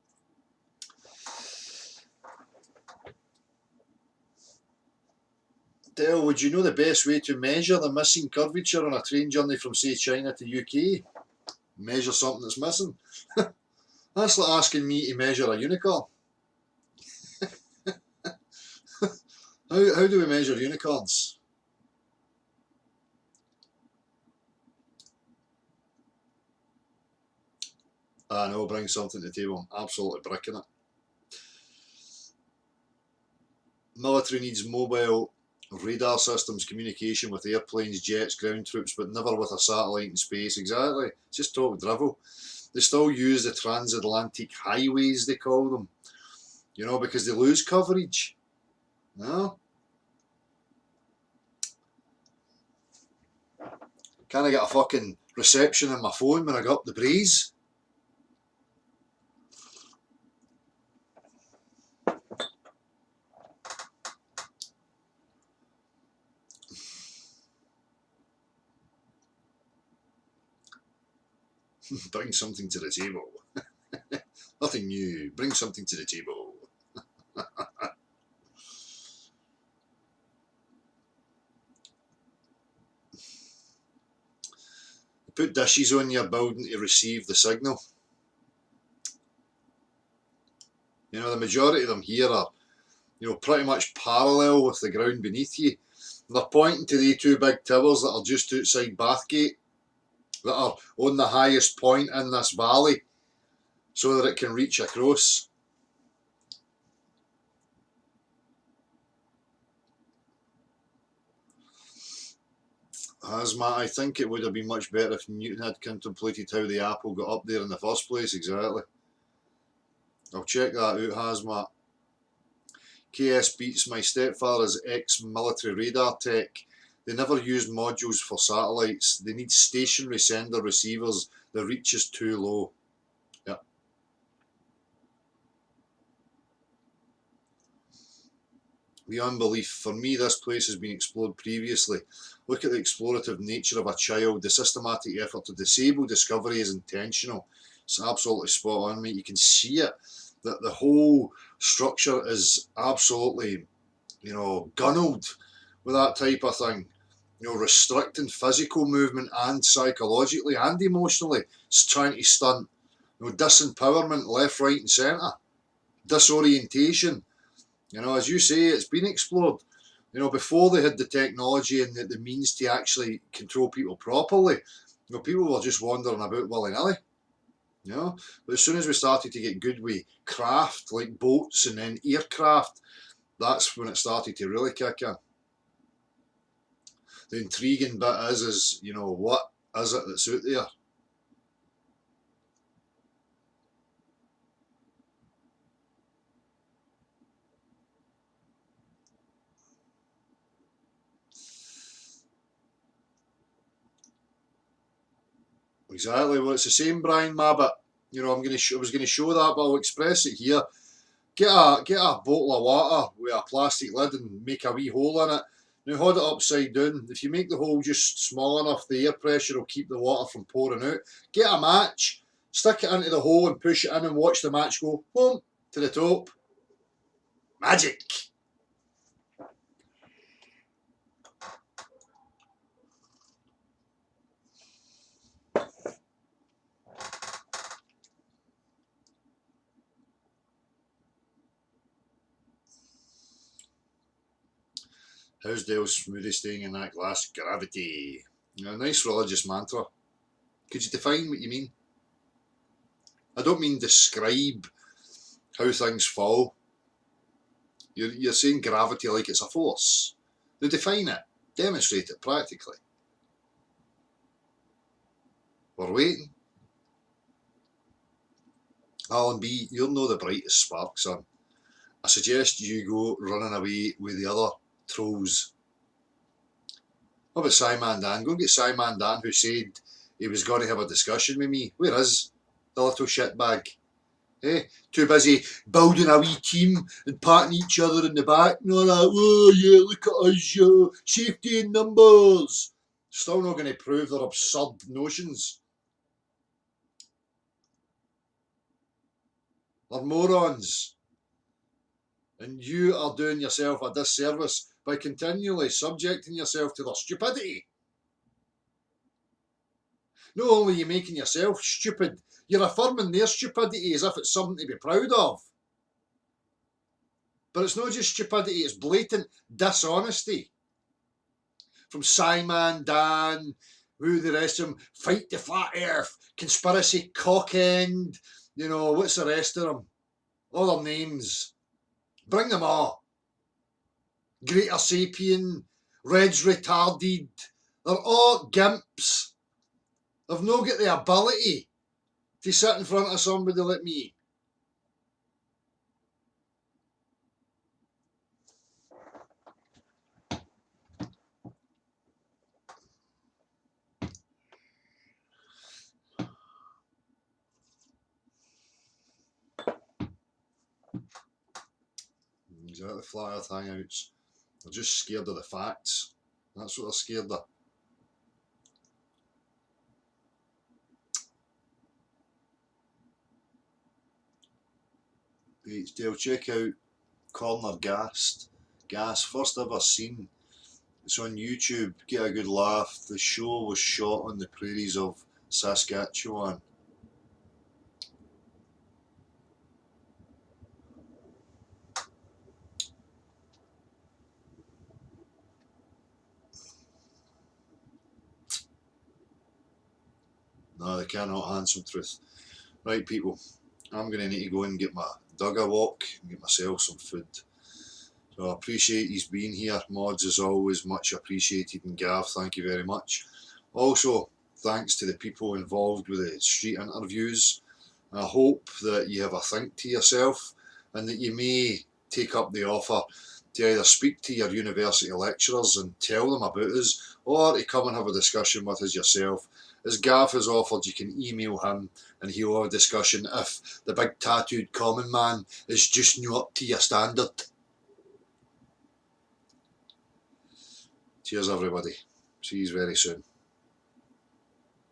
Dale, would you know the best way to measure the missing curvature on a train journey from, say, China to UK? Measure something that's missing? That's like asking me to measure a unicorn. How do we measure unicorns? I know, bring something to the table. I'm absolutely bricking it. Military needs mobile radar systems, communication with airplanes, jets, ground troops, but never with a satellite in space. Exactly. It's just talk drivel. They still use the transatlantic highways, they call them, you know, because they lose coverage. No? Can't I get a fucking reception on my phone when I go up the breeze? Bring something to the table. Nothing new. Bring something to the table. Put dishes on your building to receive the signal. You know, the majority of them here are, you know, pretty much parallel with the ground beneath you. And they're pointing to the two big towers that are just outside Bathgate, that are on the highest point in this valley, so that it can reach across. As Matt, I think it would have been much better if Newton had contemplated how the apple got up there in the first place. Exactly. I'll check that out, Hazmat. KS beats my stepfather's ex-military radar tech. They never use modules for satellites. They need stationary sender receivers. The reach is too low. Yep. Beyond belief. For me, this place has been explored previously. Look at the explorative nature of a child. The systematic effort to disable discovery is intentional. It's absolutely spot on, mate. You can see it. That the whole structure is absolutely, you know, gunnelled with that type of thing. You know, restricting physical movement and psychologically and emotionally. It's trying to stunt, you know, disempowerment left, right and centre. Disorientation. You know, as you say, it's been explored. You know, before they had the technology and the means to actually control people properly, you know, people were just wandering about willy-nilly. You know, but as soon as we started to get good with craft, like boats and then aircraft, that's when it started to really kick in. The intriguing bit is, you know, what is it that's out there? Exactly. Well, it's the same, Brian Mabbott. You know, I was gonna show that, but I'll express it here. Get a bottle of water with a plastic lid and make a wee hole in it. Now hold it upside down. If you make the hole just small enough, the air pressure will keep the water from pouring out. Get a match, stick it into the hole and push it in and watch the match go boom to the top. Magic. How's Dale Moody staying in that glass? Gravity. You know, a nice religious mantra. Could you define what you mean? I don't mean describe how things fall. You're saying gravity like it's a force. Now define it. Demonstrate it practically. We're waiting. Alan B, you're no the brightest spark, son. I suggest you go running away with the other trolls. What about Simon Dan? Go and get Simon Dan, who said he was going to have a discussion with me. Where is the little shitbag? Eh? Too busy building a wee team and patting each other in the back and all that. Oh yeah, look at us, safety in numbers. Still not going to prove their absurd notions. They're morons. And you are doing yourself a disservice by continually subjecting yourself to their stupidity. Not only are you making yourself stupid, you're affirming their stupidity as if it's something to be proud of. But it's not just stupidity, it's blatant dishonesty. From Simon, Dan, who the rest of them, fight the flat earth, conspiracy cockend, you know, what's the rest of them? All their names. Bring them all. Greater Sapien, Red's retarded. They're all gimps. They've not got the ability to sit in front of somebody like me. Exactly, flat earth hangouts. They're just scared of the facts. That's what they're scared of. Right, Dale, check out Corner Gas, first ever seen. It's on YouTube. Get a good laugh. The show was shot on the prairies of Saskatchewan. No, they cannot handsome truth. Right, people, I'm going to need to go and get my dog a walk and get myself some food. So I appreciate he's being here. Mods, as always, much appreciated. And Gav, thank you very much. Also, thanks to the people involved with the street interviews. I hope that you have a think to yourself and that you may take up the offer to either speak to your university lecturers and tell them about us, or to come and have a discussion with us yourself. As Gav has offered, you can email him and he'll have a discussion if the big tattooed common man is just not up to your standard. Cheers, everybody. See you very soon.